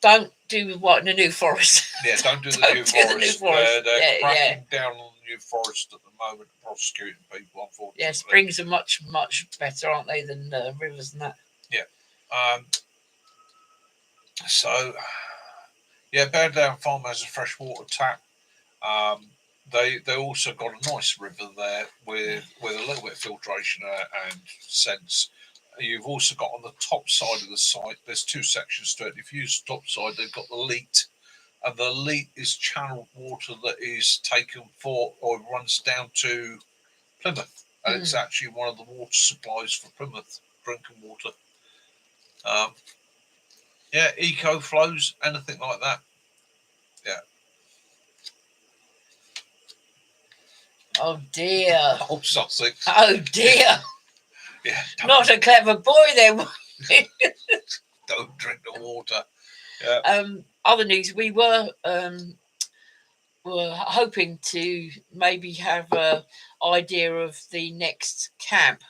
Don't do what in the New Forest. Yeah, don't do the New Forest. They're cracking down on the New Forest at the moment, prosecuting people, unfortunately. Yeah, springs are much better, aren't they, than rivers and that? Yeah. Bear Down Farm has a freshwater tap. They also got a nice river there with a little bit of filtration and sense. You've also got on the top side of the site, there's 2 sections to it. If you use the top side, they've got the leat, and the leat is channeled water that is taken or runs down to Plymouth, and it's actually one of the water supplies for Plymouth drinking water. Eco flows, anything like that. Yeah. Oh dear. Old Sussex. Oh dear. Yeah. Not a clever boy then. Don't drink the water. Yeah. Other news, we were hoping to maybe have an idea of the next camp.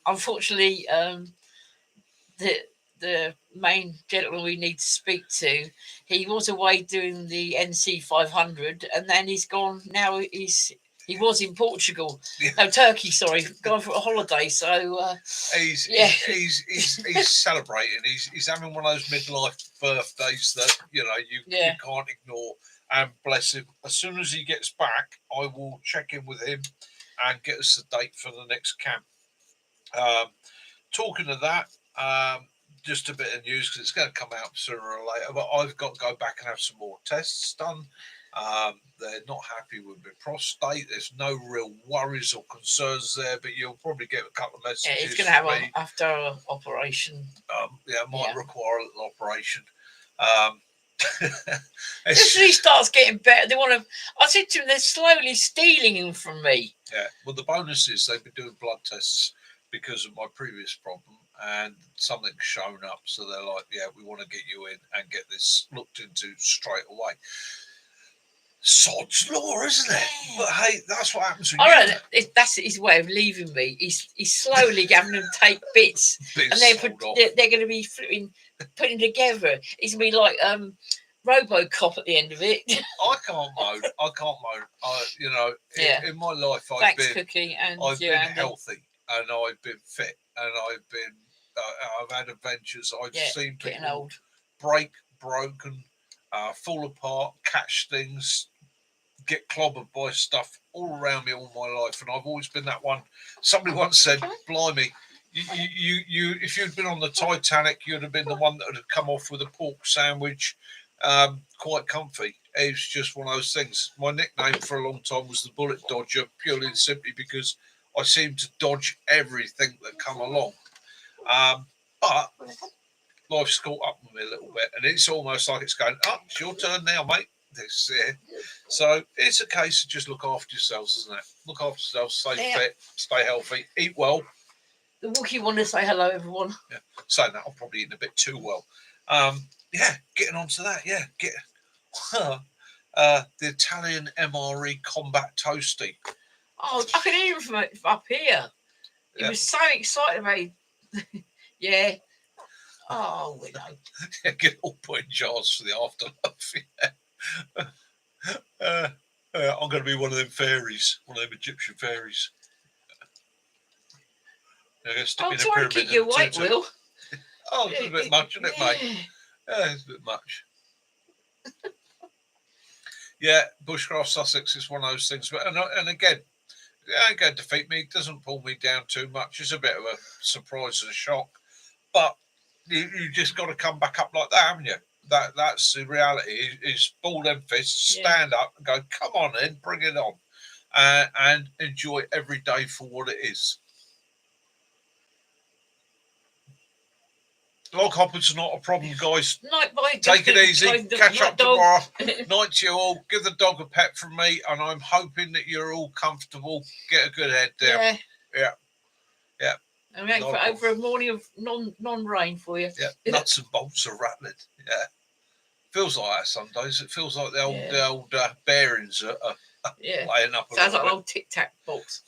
Unfortunately, the main gentleman we need to speak to, he was away doing the NC 500, and then he's gone. Now he was in Portugal, no, Turkey. Sorry, going for a holiday. So he's celebrating. He's having one of those midlife birthdays that you can't ignore. And bless him. As soon as he gets back, I will check in with him and get us a date for the next camp. Talking of that, just a bit of news because it's going to come out sooner or later. But I've got to go back and have some more tests done. They're not happy with my prostate. There's no real worries or concerns there, but you'll probably get a couple of messages. Yeah, it's going to have after operation. It might require a little operation. Just when he starts getting better, they want to. I said to him, they're slowly stealing him from me. Yeah. Well, the bonus is they've been doing blood tests because of my previous problem, and something's shown up. So they're like, "Yeah, we want to get you in and get this looked into straight away." Sod's law, isn't it? Yeah. But hey, that's what happens when that's his way of leaving me. He's slowly having them take bits and they're going to be putting together. It's going to be like RoboCop at the end of it. I can't moan. In my life, I've been healthy and I've been fit and I've had adventures. I've seen people break, broken, fall apart, catch things, get clobbered by stuff all around me all my life, and I've always been that one. Somebody once said, "Blimey, you if you'd been on the Titanic, you'd have been the one that would have come off with a pork sandwich, quite comfy." It's just one of those things. My nickname for a long time was the Bullet Dodger, purely and simply because I seemed to dodge everything that come along. But life's caught up with me a little bit, and it's almost like it's going, "Oh, it's your turn now, mate." So it's a case of just look after yourselves, isn't it? Look after yourselves, stay fit, stay healthy, eat well. The Wookiee want to say hello, everyone. Yeah, saying that, I'm probably eating a bit too well. Getting on to that. Yeah, the Italian MRE Combat Toasty. Oh, I can hear him from up here. He was so excited about it. Yeah. Oh, we know. Get all put in jars for the afterlife. I'm going to be one of them fairies, one of them Egyptian fairies. I'm trying to keep you awake, Will. Oh, it's a bit much, isn't it, mate? Yeah, it's a bit much. Yeah, Bushcraft Sussex is one of those things. But and again, it ain't going to defeat me. It doesn't pull me down too much. It's a bit of a surprise and a shock. But you just got to come back up like that, haven't you? That's the reality. Is ball them fists, stand up and go, come on in, bring it on, and enjoy every day for what it is. Log hopping's not a problem, guys. Night, bye. Take it easy. Catch up tomorrow. Night to you all. Give the dog a pet from me, and I'm hoping that you're all comfortable. Get a good head down. Yeah. I'm waiting for a morning of non-rain for you. Yeah, nuts and bolts are rattling. Yeah, feels like that some days. It feels like the old bearings are laying up. Sounds like an old tic-tac box.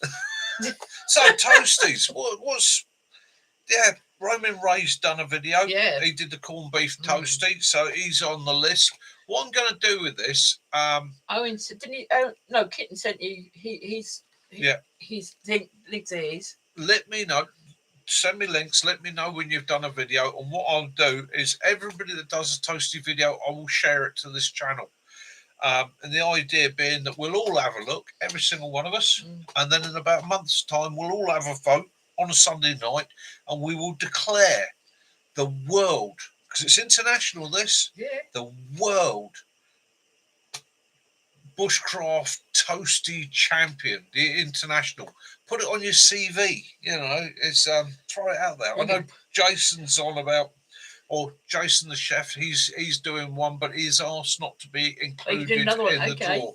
So toasties, what's Roman Ray's done a video. Yeah, he did the corned beef toasty, so he's on the list. What I'm going to do with this? Owen said, didn't he? No, Kitten sent you. He's links to his. Let me know. Send me links. Let me know when you've done a video. And what I'll do is everybody that does a toasty video, I will share it to this channel. And the idea being that we'll all have a look, every single one of us, and then in about a month's time, we'll all have a vote on a Sunday night, and we will declare the world, because it's international, the world bushcraft toasty champion, the international. Put it on your CV, it's throw it out there. I know Jason's on about or Jason the chef, he's doing one, but he's asked not to be included in the draw.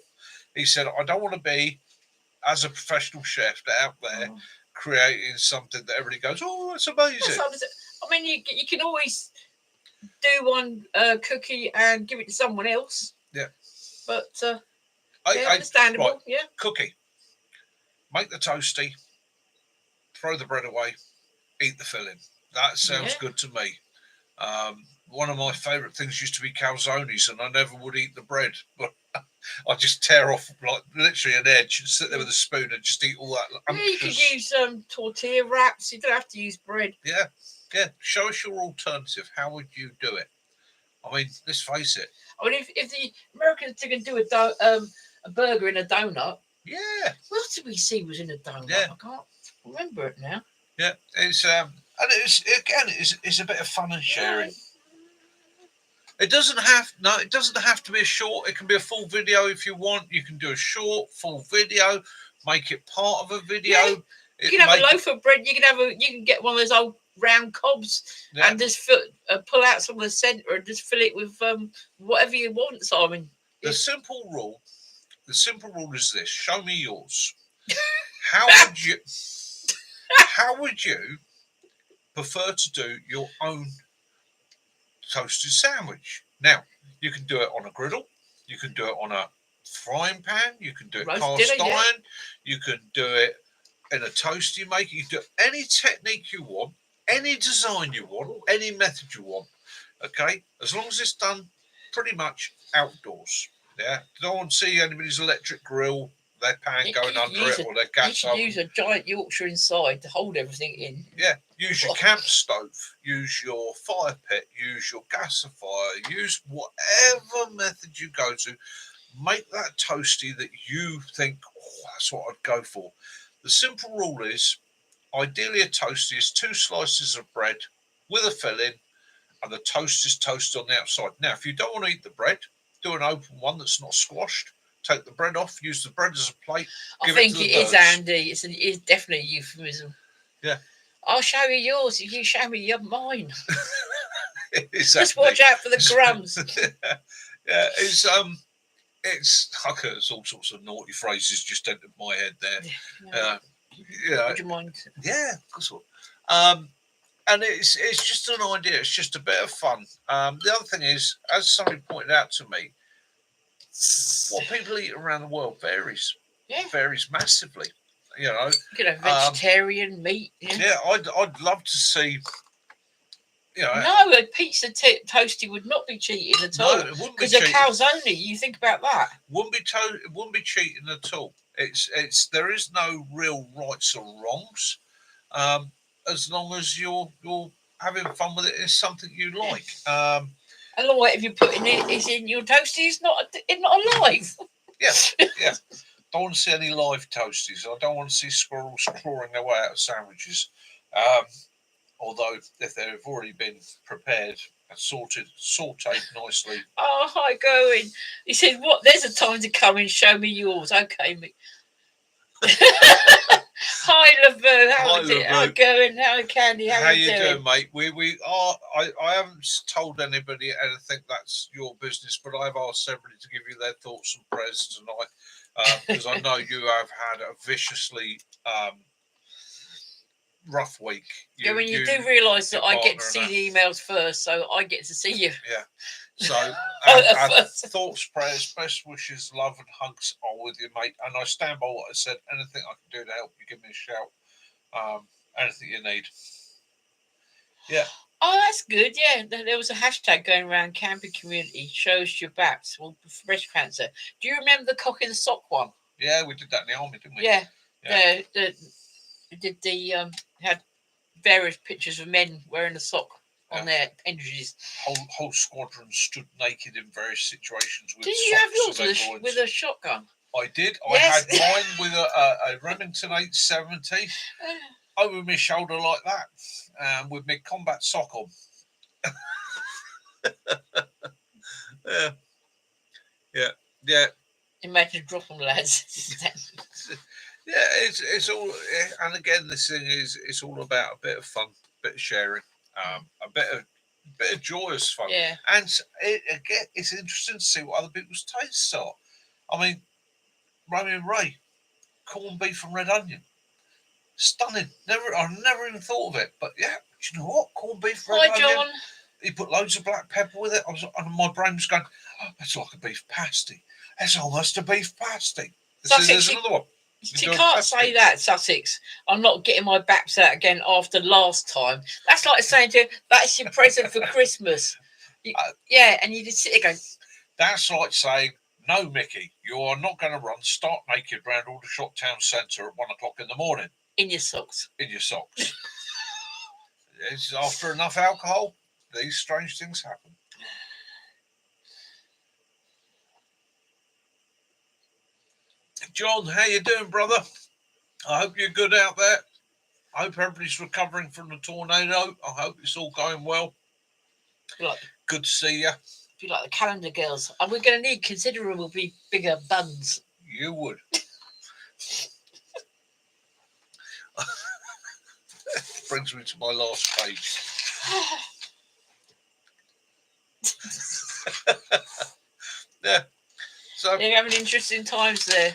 He said, I don't want to be, as a professional chef out there, creating something that everybody goes, oh, that's amazing. I mean, you can always do one cookie and give it to someone else. Yeah. But understandable. Right. Yeah. Cookie. Make the toasty. Throw the bread away. Eat the filling. That sounds good to me. One of my favourite things used to be calzones, and I never would eat the bread, but I just tear off like literally an edge and sit there with a spoon and just eat all that. Yeah, you could use tortilla wraps. You don't have to use bread. Yeah. Show us your alternative. How would you do it? I mean, let's face it. I mean, if the Americans can do a burger in a donut. Yeah. What did we see was in a donut? Yeah. I can't remember it now. Yeah, it's and it's a bit of fun and sharing. It doesn't have to be a short. It can be a full video if you want. You can do a short, full video. Make it part of a video. Yeah. You can have a loaf of bread. You can get one of those old round cobs and just pull out some of the centre and just fill it with whatever you want, Simon. The simple rule is this: show me yours. How would you prefer to do your own toasted sandwich? Now, you can do it on a griddle. You can do it on a frying pan. You can do it cast iron. You can do it in a toasty maker. You can do any technique you want, any design you want, any method you want. Okay, as long as it's done pretty much outdoors. Yeah, don't want to see anybody's electric grill, their pan going under it, or their gas oven. Use a giant Yorkshire inside to hold everything in. Yeah, use your camp stove, use your fire pit, use your gasifier, use whatever method you go to. Make that toasty that you think, that's what I'd go for. The simple rule is, ideally a toasty is 2 slices of bread with a filling, and the toast is toasted on the outside. Now, if you don't want to eat the bread, do an open one that's not squashed. Take the bread off. Use the bread as a plate. I think it is, Andy. It is definitely a euphemism. Yeah. I'll show you yours if you show me mine. Exactly. Just watch out for the crumbs. Yeah. It's there's all sorts of naughty phrases just entered my head there. Yeah. Would you mind? Yeah, of course. And it's just an idea. It's just a bit of fun. The other thing is, as somebody pointed out to me, what people eat around the world varies. Yeah. Varies massively. You know. You could have vegetarian meat. Yeah, I'd love to see. You know, no, a pizza toasty would not be cheating at all. No, it wouldn't be. Because a calzone, you think about that. It wouldn't be cheating at all. It's there is no real rights or wrongs. As long as you're having fun with it, it's something you like. And if you're putting it in your toasty, it's not alive. Yeah. Don't want to see any live toasties. I don't want to see squirrels clawing their way out of sandwiches. Although if they've already been prepared and sauteed nicely. Oh, hi, going. He said, "What? There's a time to come and show me yours." Okay, mate. Hi, Lavoo. How is it? How going? How Candy? How you doing, mate? We are. I haven't told anybody anything. That's your business. But I've asked everybody to give you their thoughts and prayers tonight, because I know you have had a viciously rough week. You do realise that I get to see the emails first, so I get to see you. Yeah. So, our thoughts, prayers, best wishes, love, and hugs are with you, mate. And I stand by what I said. Anything I can do to help you, give me a shout. Anything you need. Yeah. Oh, that's good. Yeah, there was a hashtag going around camping community, shows your baps for breast cancer. Do you remember the cock in the sock one? Yeah, we did that in the army, didn't we? Yeah. Had various pictures of men wearing a sock on their entries. Whole squadron stood naked in various situations. Did you have yours with a shotgun? I did. Yes. I had mine with a Remington 870 over my shoulder like that, with my combat sock on. Yeah. Imagine dropping lads. Yeah, it's all, and again, this thing it's all about a bit of fun, a bit of sharing, a bit of bit of joyous fun. Yeah. And again, it's interesting to see what other people's tastes are. I mean, Romy and Ray, corned beef and red onion. Stunning. I never even thought of it. But yeah, do you know what? Corned beef, red Hi, onion. John. He put loads of black pepper with it. And my brain was going, oh, it's like a beef pasty. It's almost a beef pasty. There's another one. You can't say that, Sussex. I'm not getting my baps out again after last time. That's like saying to you, that's your present for Christmas. Yeah, and you just sit there going... That's like saying, no, Mickey, you are not going to run stark naked round Aldershot Town Centre at 1 o'clock in the morning. In your socks. In your socks. After enough alcohol, these strange things happen. John, how you doing, brother? I hope you're good out there. I hope everybody's recovering from the tornado. I hope it's all going well. Good to see you. Be like the calendar girls. And we're going to need considerably bigger buns. You would. Brings me to my last page. Yeah. So you're having interesting times there.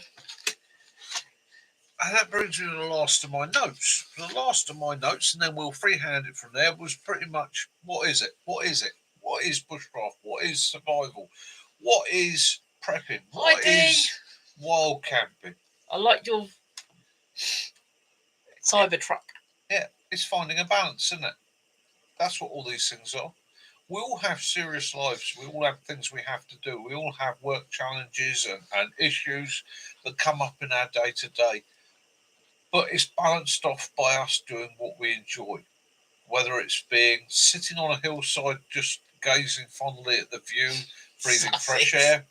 And that brings me to the last of my notes. The last of my notes, and then we'll freehand it from there, was pretty much, what is it? What is it? What is bushcraft? What is survival? What is prepping? What is wild camping? I like your cyber truck. Yeah, it's finding a balance, isn't it? That's what all these things are. We all have serious lives. We all have things we have to do. We all have work challenges and issues that come up in our day-to-day. But it's balanced off by us doing what we enjoy. Whether it's being sitting on a hillside just gazing fondly at the view, breathing fresh air,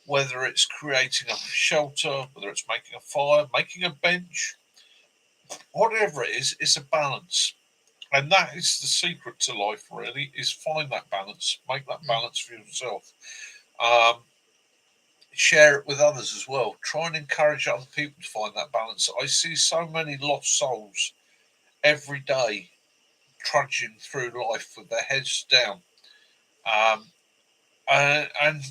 whether it's creating a shelter, whether it's making a fire, making a bench, whatever it is, it's a balance. And that is the secret to life, really, is find that balance, make that balance for yourself. Share it with others as well. Try and encourage other people to find that balance. I see so many lost souls every day trudging through life with their heads down. And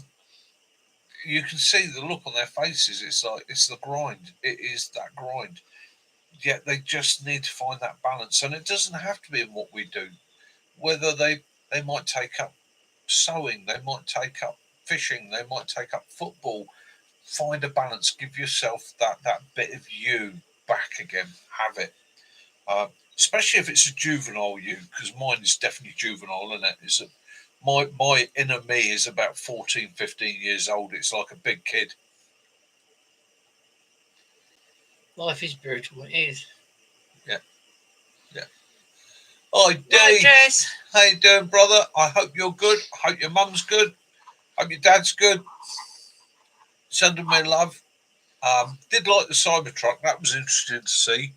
you can see the look on their faces. It's like, it's the grind. It is that grind. Yet they just need to find that balance. And it doesn't have to be in what we do. Whether they might take up sewing, they might take up fishing, they might take up football. Find a balance. Give yourself that bit of you back again. Have it. Especially if it's a juvenile you, because mine is definitely juvenile, isn't it? It's my inner me is about 14, 15 years old. It's like a big kid. Life is brutal. It is. Yeah. Yeah. Hi, Dave. Hi, Jess. How you doing, brother? I hope you're good. I hope your mum's good. I hope your dad's good. Send them my love. Did like the Cybertruck. That was interesting to see.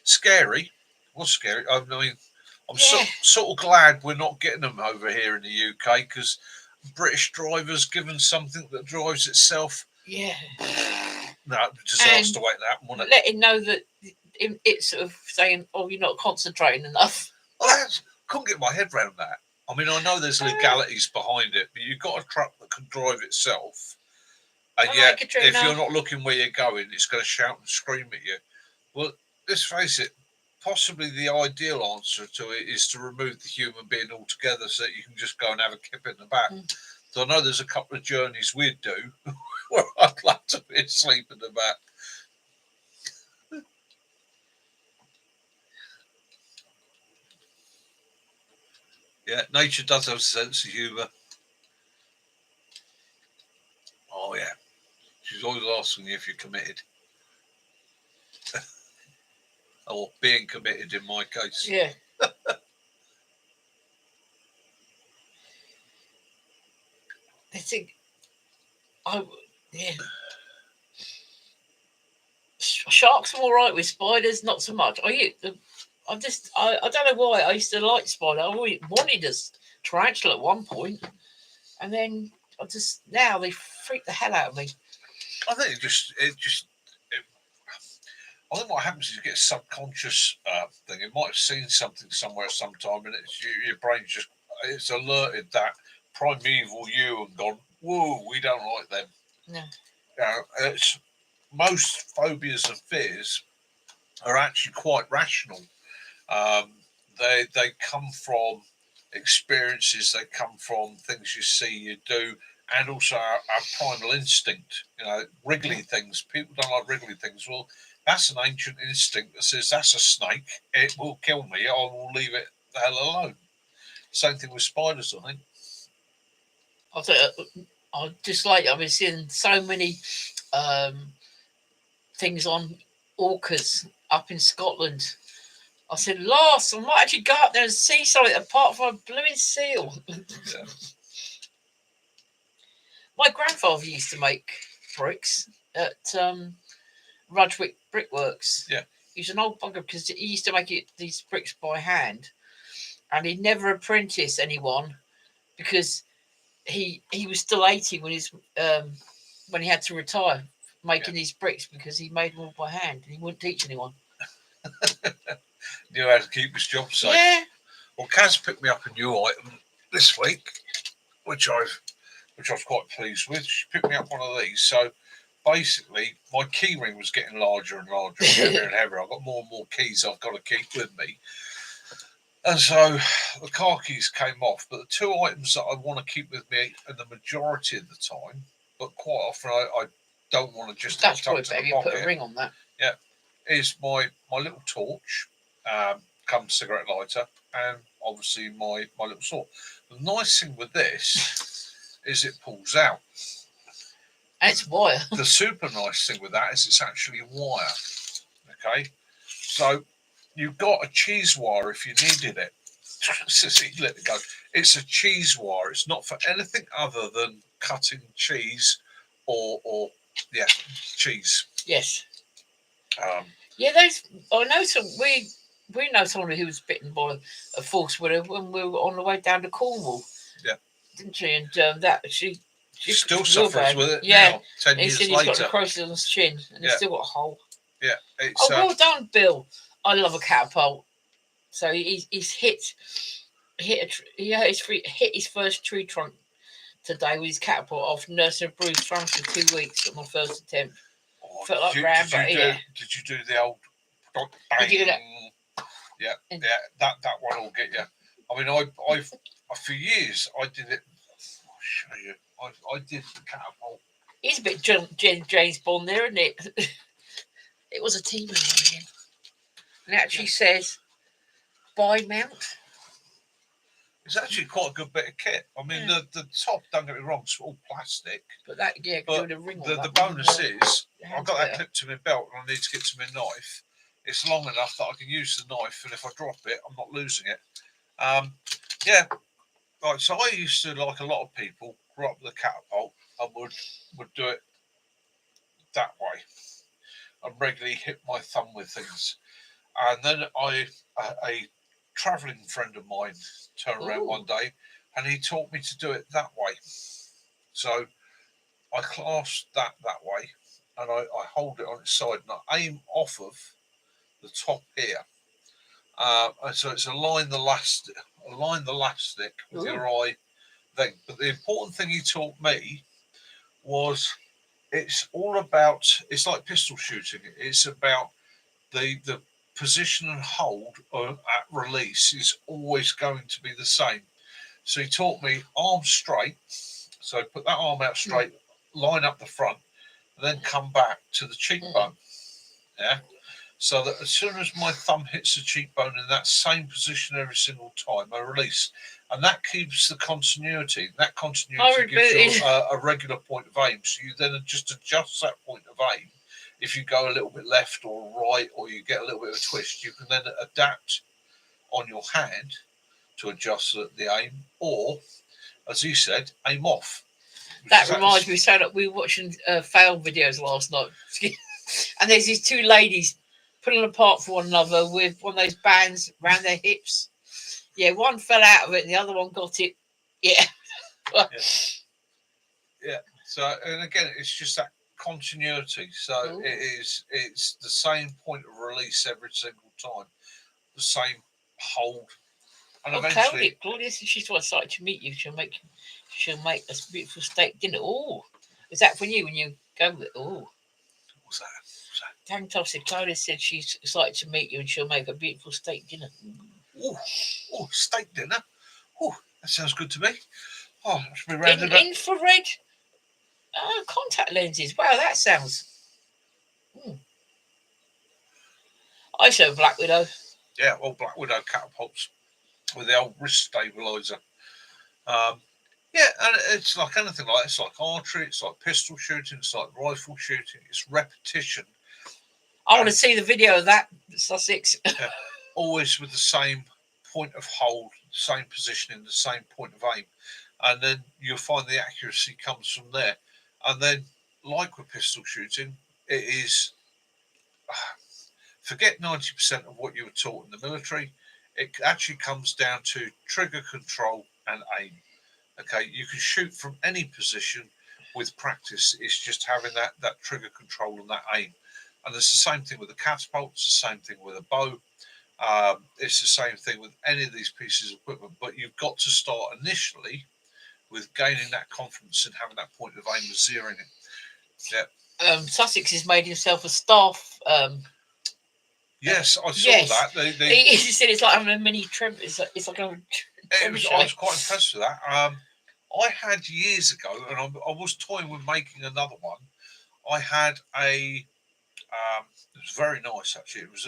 Scary. It was scary. I mean, I'm sort of glad we're not getting them over here in the UK, because British drivers given something that drives itself. Yeah. No, disaster waiting to happen, wouldn't it? Letting know that it's sort of saying, oh, you're not concentrating enough. I couldn't get my head around that. I mean, I know there's legalities behind it, but you've got a truck that can drive itself. And yet, if you're not looking where you're going, it's going to shout and scream at you. Well, let's face it, possibly the ideal answer to it is to remove the human being altogether so that you can just go and have a kip in the back. So I know there's a couple of journeys we'd do where I'd like to be asleep in the back. Yeah, nature does have a sense of humour. Oh, yeah. She's always asking you if you're committed. Or being committed in my case. Yeah. I think, sharks are all right with spiders, not so much. I don't know why I used to like spider. I always wanted a tarantula at one point, and then now they freak the hell out of me. I think I think what happens is you get a subconscious thing. You might have seen something somewhere sometime, and it's your brain's just it's alerted that primeval you and gone, whoa, we don't like them. No. It's most phobias and fears are actually quite rational. They come from experiences, they come from things you see, you do, and also our primal instinct. Wriggly things. People don't like wriggly things. Well, that's an ancient instinct that says that's a snake. It will kill me. I will leave it the hell alone. Same thing with spiders, I think. I just like, I've been seeing so many things on orcas up in Scotland. I said, Lars, I might actually go up there and see something apart from a blooming seal. Yeah. My grandfather used to make bricks at Rudgwick Brickworks. Yeah. He's an old bugger because he used to make these bricks by hand, and he never apprenticed anyone because he was still 80 when he had to retire making these bricks, because he made them all by hand and he wouldn't teach anyone. Knew how to keep his job safe. Yeah. Well, Kaz picked me up a new item this week, which I was quite pleased with. She picked me up one of these. So basically, my key ring was getting larger and larger, heavier and heavier. I've got more and more keys I've got to keep with me. And so the car keys came off, but the two items that I want to keep with me, and the majority of the time, but quite often I don't want to just That's probably tucked in better. the You pocket, put a ring on that. Yeah, is my little torch, come cigarette lighter, and obviously my little sword. The nice thing with this is it pulls out. And it's wire. The super nice thing with that is it's actually wire. Okay, so you've got a cheese wire if you needed it. You let it go. It's a cheese wire. It's not for anything other than cutting cheese or cheese. Yes. Yeah, I know we know someone who was bitten by a false widow when we were on the way down to Cornwall. Yeah. Didn't she? And that she still suffers with it. Yeah. Now, 10 years later. He's got a crocus on his chin, and he's still got a hole. Yeah. Well done, Bill. I love a catapult. So he's hit his first tree trunk today with his catapult off, nursing a bruised trunk for 2 weeks on my first attempt. Felt like Rambo. Did you do the old bang? Yeah, that one will get you. I mean, I for years I did it. I'll show you. I did the catapult. It's a bit James Bond there, isn't it? It was a team one again. And it actually says buy mount. It's actually quite a good bit of kit. I mean, the top, don't get me wrong, it's all plastic. But that, doing a ring on the bonus is I've got that clipped to my belt and I need to get to my knife. It's long enough that I can use the knife, and if I drop it, I'm not losing it. Right. So I used to, like a lot of people, grew up with a catapult and would do it that way, and regularly hit my thumb with things. And then a travelling friend of mine turned around one day and he taught me to do it that way. So I clasped that way, and I hold it on its side and I aim off of the top here. And so it's align the elastic with your eye thing. But the important thing he taught me was it's like pistol shooting. It's about the position and hold at release is always going to be the same. So he taught me arm straight. So put that arm out straight, line up the front, and then come back to the cheekbone. Yeah. So that as soon as my thumb hits the cheekbone in that same position every single time, I release. And that keeps the continuity. That continuity gives you a regular point of aim. So you then just adjust that point of aim. If you go a little bit left or right, or you get a little bit of a twist, you can then adapt on your hand to adjust the aim, or, as you said, aim off. That reminds me, we were watching fail videos last night, and there's these two ladies pulling apart for one another with one of those bands around their hips. Yeah, one fell out of it and the other one got it. Yeah. So, and again, it's just that continuity. So it's the same point of release every single time, the same hold, And eventually, Claudia said she's excited to meet you. She'll make a beautiful steak dinner. Oh, is that for you when you go with? Oh, what's that? Tang Toff said Claudia said she's excited to meet you and she'll make a beautiful steak dinner. Oh, steak dinner. Oh, that sounds good to me. Oh, that should be rounded up. Infrared contact lenses. Wow, that sounds. I saw Black Widow. Yeah, well, Black Widow catapults with the old wrist stabilizer. Yeah, and it's like anything like it's like archery, it's like pistol shooting, it's like rifle shooting. It's repetition. I want to see the video of that, Sussex. Yeah, always with the same point of hold, same positioning, the same point of aim, and then you'll find the accuracy comes from there. And then, like with pistol shooting, it is forget 90% of what you were taught in the military. It actually comes down to trigger control and aim. Okay, you can shoot from any position with practice. It's just having that trigger control and that aim. And it's the same thing with a catapult. It's the same thing with a bow. It's the same thing with any of these pieces of equipment. But you've got to start initially with gaining that confidence and having that point of aim and zeroing it. Yeah. Sussex has made himself a staff. Yes, I saw that. He said it's like having a mini trip. It's like a. I was quite impressed with that. I had years ago, and I was toying with making another one. I had it was very nice actually. It was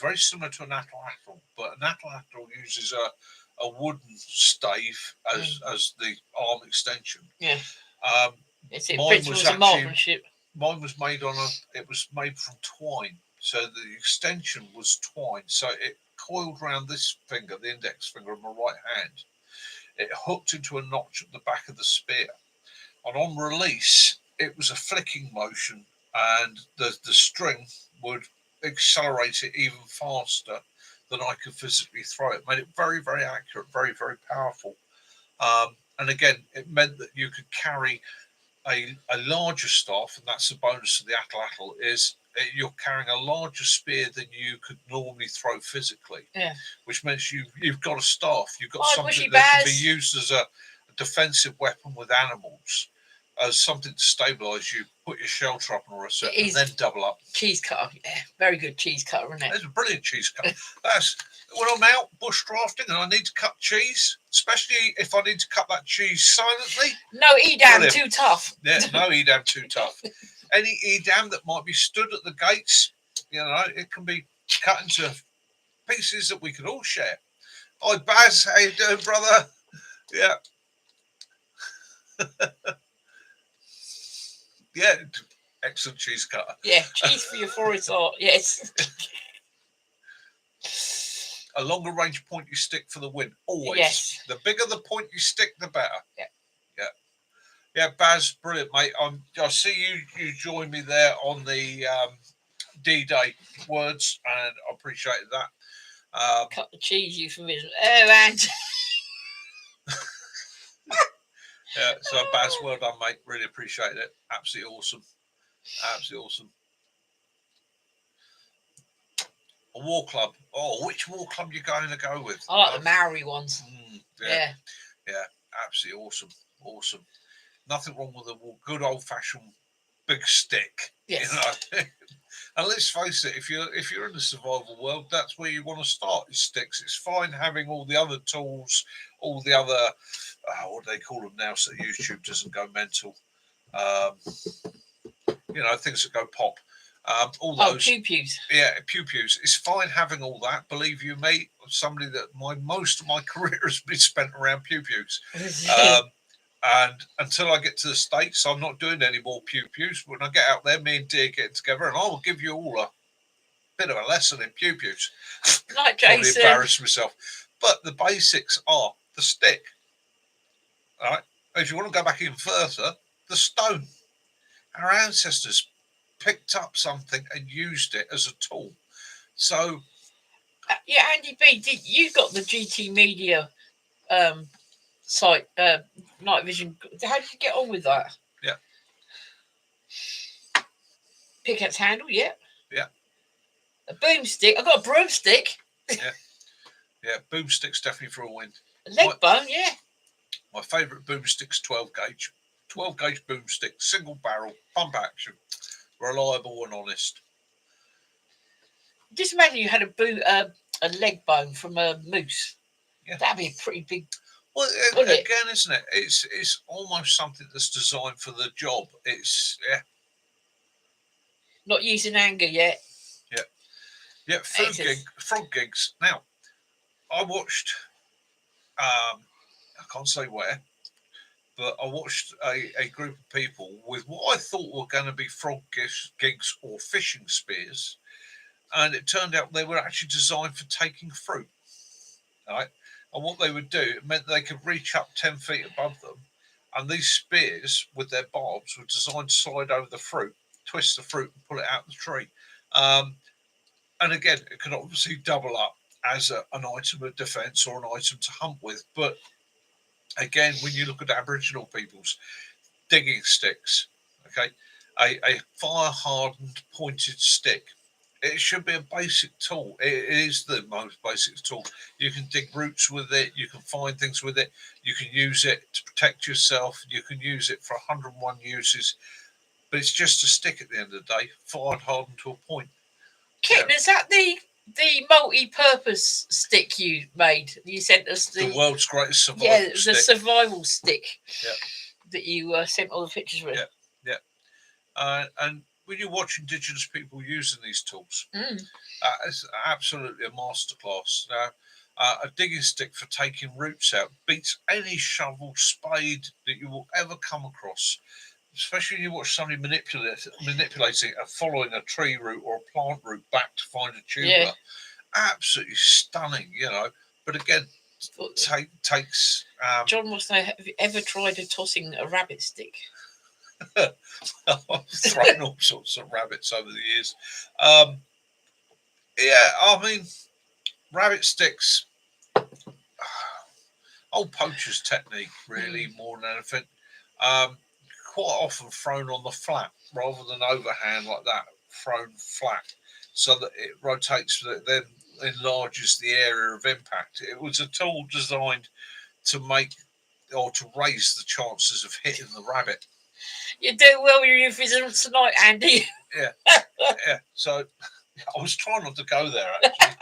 very similar to an atlatl, but an atlatl uses a wooden stave as the arm extension. Yeah. Mine was actually mine was made it was made from twine, so the extension was twine, so it coiled around this finger, the index finger of my right hand. It hooked into a notch at the back of the spear, and on release it was a flicking motion, and the string would accelerate it even faster than I could physically throw it. Made it very, very accurate, very, very powerful. And again, it meant that you could carry a larger staff, and that's the bonus of the atlatl, is you're carrying a larger spear than you could normally throw physically. Yeah. Which means you've got a staff, you've got something that can be used as a defensive weapon with animals, as something to stabilise you, put your shelter up and reset, and then double up. Cheese cutter, yeah, very good cheese cutter, isn't it? It's a brilliant cheese cutter. That's when I'm out bush drafting and I need to cut cheese, especially if I need to cut that cheese silently. No Edam too tough. Yeah, no Edam too tough. Any Edam that might be stood at the gates, it can be cut into pieces that we can all share. Hi Baz, how you doing, brother? Yeah. Yeah, excellent cheese cutter. Yeah, cheese for your forest art, yes. A longer range pointy stick for the win, always. Yes. The bigger the pointy stick, the better. Yeah. Yeah, Baz, brilliant, mate. I see you join me there on the D-Day words, and I appreciate that. Cut the cheese euphemism. Oh, and yeah, so Baz, well done, mate. Really appreciate it. Absolutely awesome. Absolutely awesome. A war club. Oh, which war club are you going to go with? I like the Maori ones. Yeah, absolutely awesome. Awesome. Nothing wrong with a good old-fashioned big stick. Yes. And let's face it, if you're in the survival world, that's where you want to start, is sticks. It's fine having all the other tools, all the other what do they call them now, so YouTube doesn't go mental. Things that go pop. All those pew-pews. Yeah, pew-pews. It's fine having all that. Believe you me, somebody that most of my career has been spent around pew-pews. And until I get to the States, I'm not doing any more pew-pews. When I get out there, me and Dear get together, and I will give you all a bit of a lesson in pew-pews. Like Jason. Probably embarrass myself. But the basics are the stick. All right? If you want to go back even further, the stone. Our ancestors picked up something and used it as a tool. So... Andy B, you got the GT Media... site, night vision. How did you get on with that? Yeah. Pickaxe handle, yeah. Yeah. A boomstick. I got a broomstick. Yeah. Yeah, boomsticks definitely for a win. Leg bone, yeah. My favourite boomstick's 12 gauge. 12 gauge boomstick, single barrel, pump action, reliable and honest. Just imagine you had a leg bone from a moose. Yeah. That'd be a pretty big. Well, again, isn't it? It's almost something that's designed for the job. It's not using anger yet. Yeah, frog gigs. Now, I watched. I can't say where, but I watched a group of people with what I thought were going to be frog gigs or fishing spears, and it turned out they were actually designed for taking fruit. Right, and what they would do, it meant they could reach up 10 feet above them, and these spears with their barbs were designed to slide over the fruit, twist the fruit, and pull it out of the tree. And again, it can obviously double up as an item of defence or an item to hunt with. But again, when you look at Aboriginal people's digging sticks, okay, a fire-hardened pointed stick, it should be a basic tool. It is the most basic tool. You can dig roots with it. You can find things with it. You can use it to protect yourself. You can use it for 101 uses. But it's just a stick at the end of the day, fire-hardened to a point. Kit, is that the multi-purpose stick you made? You sent us the world's greatest survival stick. the survival stick. Yeah. That you sent all the pictures with. Yeah. And when you watch Indigenous people using these tools, it's absolutely a masterclass. Now, a digging stick for taking roots out beats any shovel, spade that you will ever come across. Especially when you watch somebody manipulating and following a tree root or a plant root back to find a tuber. Yeah. Absolutely stunning, But again, takes. John wants to know: have you ever tried tossing a rabbit stick? I've thrown all sorts of rabbits over the years. Rabbit sticks. Old poacher's technique, really, more than anything. Quite often thrown on the flat rather than overhand like that, thrown flat so that it rotates, then enlarges the area of impact. It was a tool designed to make or to raise the chances of hitting the rabbit. You do well with your Invisalign tonight, Andy. Yeah. So I was trying not to go there, actually.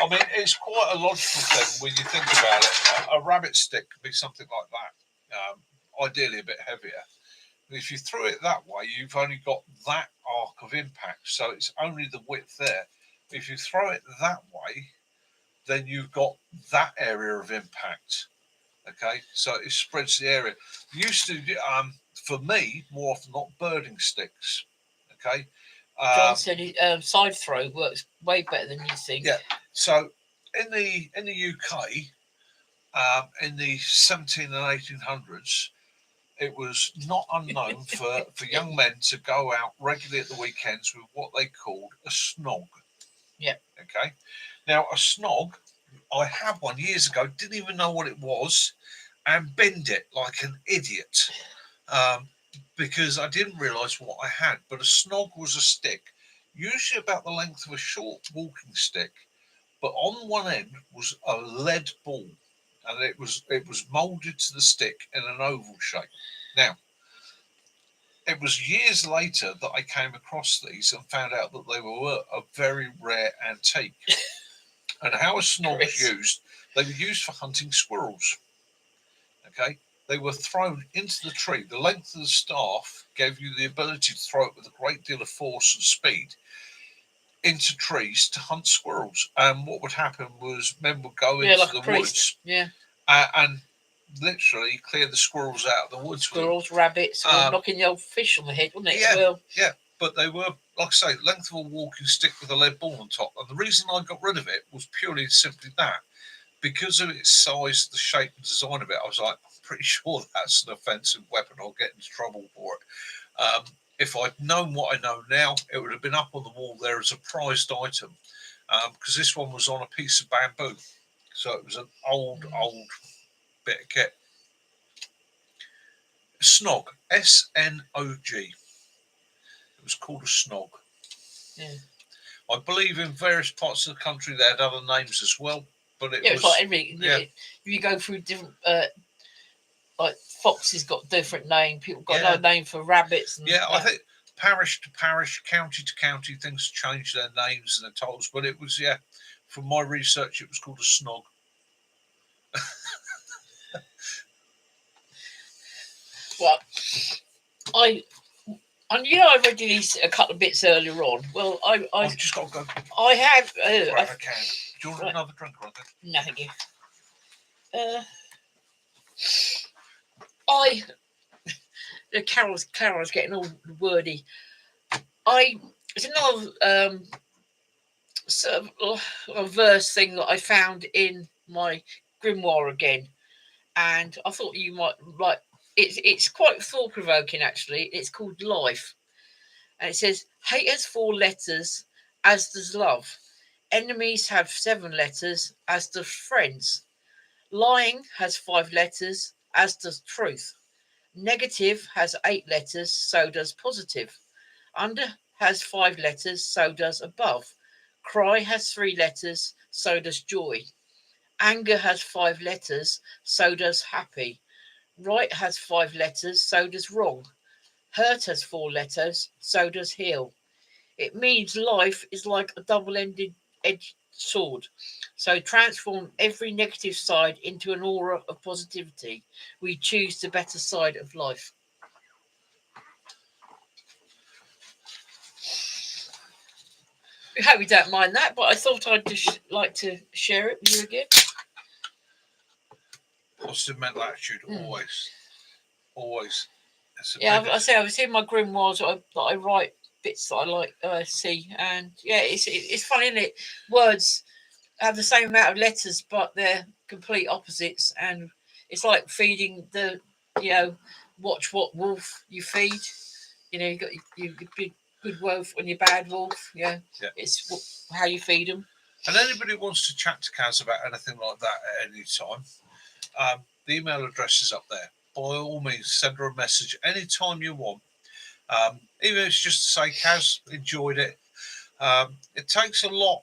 I mean, it's quite a logical thing when you think about it. A rabbit stick could be something like that, ideally a bit heavier. If you threw it that way, you've only got that arc of impact, so it's only the width there. If you throw it that way, then you've got that area of impact. Okay, so it spreads the area. Used to, for me, more often not birding sticks. Okay. John said side throw works way better than you think. Yeah. So in the UK, in the 17 and 1800s. It was not unknown for young men to go out regularly at the weekends with what they called a snog. Yeah. Okay. Now, a snog, I had one years ago, didn't even know what it was, and bend it like an idiot because I didn't realise what I had. But a snog was a stick, usually about the length of a short walking stick, but on one end was a lead ball. And it was moulded to the stick in an oval shape. Now, it was years later that I came across these and found out that they were a very rare antique. And how a snog was used, they were used for hunting squirrels. Okay, they were thrown into the tree. The length of the staff gave you the ability to throw it with a great deal of force and speed into trees to hunt squirrels. And what would happen was men would go into the woods and literally clear the squirrels out of the woods. Squirrels, rabbits, knocking the old fish on the head, wasn't it? Yeah, but they were, like I say, length of a walking stick with a lead ball on top. And the reason I got rid of it was purely and simply that. Because of its size, the shape and design of it, I was like, I'm pretty sure that's an offensive weapon. I'll get into trouble for it. If I'd known what I know now, it would have been up on the wall there as a prized item, because this one was on a piece of bamboo. So it was an old bit of kit. Snog, S-N-O-G. It was called a snog. Yeah. I believe in various parts of the country they had other names as well. but it Yeah, was it's like everything. yeah. You go through different, like foxes got different name. People got Yeah. another name for rabbits. And Yeah, I think parish to parish, county to county, things change their names and their titles. But it was, yeah, from my research, it was called a snog. Well, I read these a couple of bits earlier on. Well, I've just got to go. I have. Grab a can. Do you want another drink, Rhonda? No, thank you. Carol's getting all wordy. It's another sort of a verse thing that I found in my grimoire again, and I thought you might like. It's quite thought provoking actually. It's called Life, and it says, "Hate has 4 letters, as does love. Enemies have 7 letters, as does friends. Lying has 5 letters, as does truth. Negative has 8 letters, so does positive. Under has 5 letters, so does above. Cry has 3 letters, so does joy. Anger has 5 letters, so does happy. Right has 5 letters, so does wrong. Hurt has 4 letters, so does heal. It means life is like a double-ended edged sword. So transform every negative side into an aura of positivity. We choose the better side of life." I hope you don't mind that, but I thought I'd just like to share it with you again. Positive mental attitude, always. Yeah, I say I was in my grimoires that I write bits that I like see, and yeah, it's funny, isn't it? Words have the same amount of letters, but they're complete opposites, and it's like feeding the, watch what wolf you feed. You got your good wolf and your bad wolf. Yeah. It's how you feed them. And anybody wants to chat to Kaz about anything like that at any time, the email address is up there. By all means, send her a message anytime you want. Even if it's just to say, Kaz, enjoyed it. It takes a lot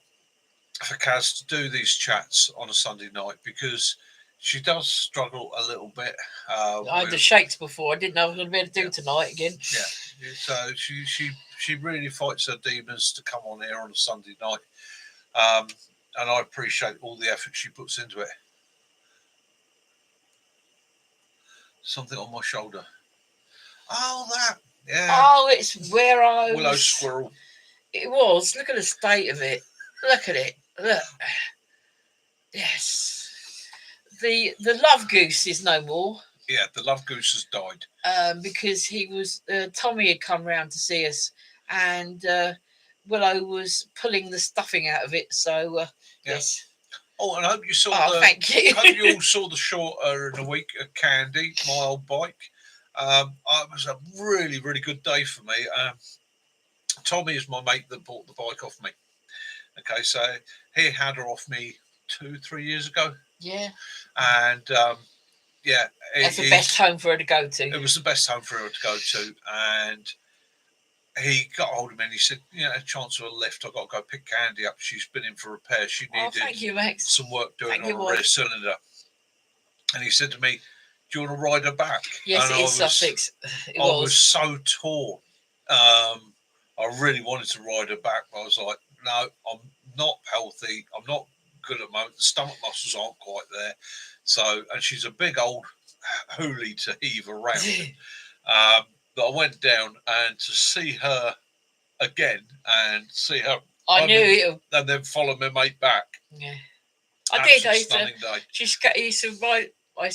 for Kaz to do these chats on a Sunday night because she does struggle a little bit. I had the shakes before. I didn't know I was going to be able to do tonight again. Yeah. So she really fights her demons to come on here on a Sunday night. And I appreciate all the effort she puts into it. Something on my shoulder. Oh, that. Yeah. Oh, it's where I Willow was. squirrel. It was. Look at the state of it. Look at it. Look. Yes. The love goose is no more. Yeah, the love goose has died. Because he was Tommy had come round to see us, and Willow was pulling the stuffing out of it. So yes. Oh, and I hope you saw thank you. hope you all saw the short in a week at Candy, my old bike. It was a really, really good day for me. Tommy is my mate that bought the bike off me. Okay, so he had her off me 2-3 years ago. Yeah. And yeah, that's the best home for her to go to. It was the best home for her to go to, and he got hold of me and he said, a chance of a lift. I've got to go pick Candy up. She's been in for repair. She needed thank you, Max. some work doing on a rear cylinder. And he said to me, do you want to ride her back? Yes, and it is Sussex. I was so torn. I really wanted to ride her back, but I was like, no, I'm not healthy. I'm not good at the moment. The stomach muscles aren't quite there. So, and she's a big old hoolie to heave around. But I went down, and to see her again and see her, I knew it. And then follow my mate back. Yeah, I did. I used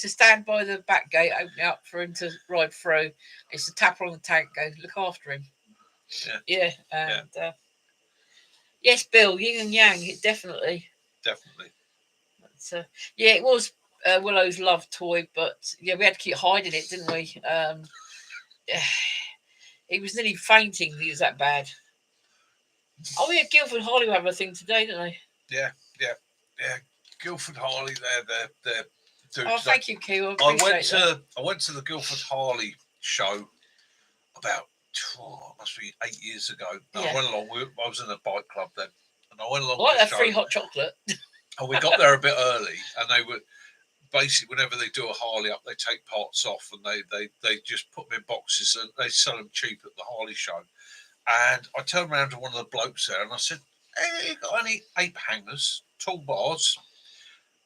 to stand by the back gate, open it up for him to ride through. I used to tap her on the tank, go look after him. Yeah. And yes, Bill, yin and yang, definitely. But, yeah, it was Willow's love toy, but yeah, we had to keep hiding it, didn't we? He was nearly fainting. He was that bad. Oh yeah, Guildford Harley will have a thing today, don't they? Yeah. Guildford Harley, they're doing. Oh, thank you, Q. I went to the Guildford Harley show about must be 8 years ago. I went along. I was in a bike club then, and I went along. I like that free hot chocolate. And we got there a bit early, and they were basically, whenever they do a Harley up, they take parts off and they just put them in boxes and they sell them cheap at the Harley show. And I turned around to one of the blokes there and I said, "Hey, you got any ape hangers, toolbars?"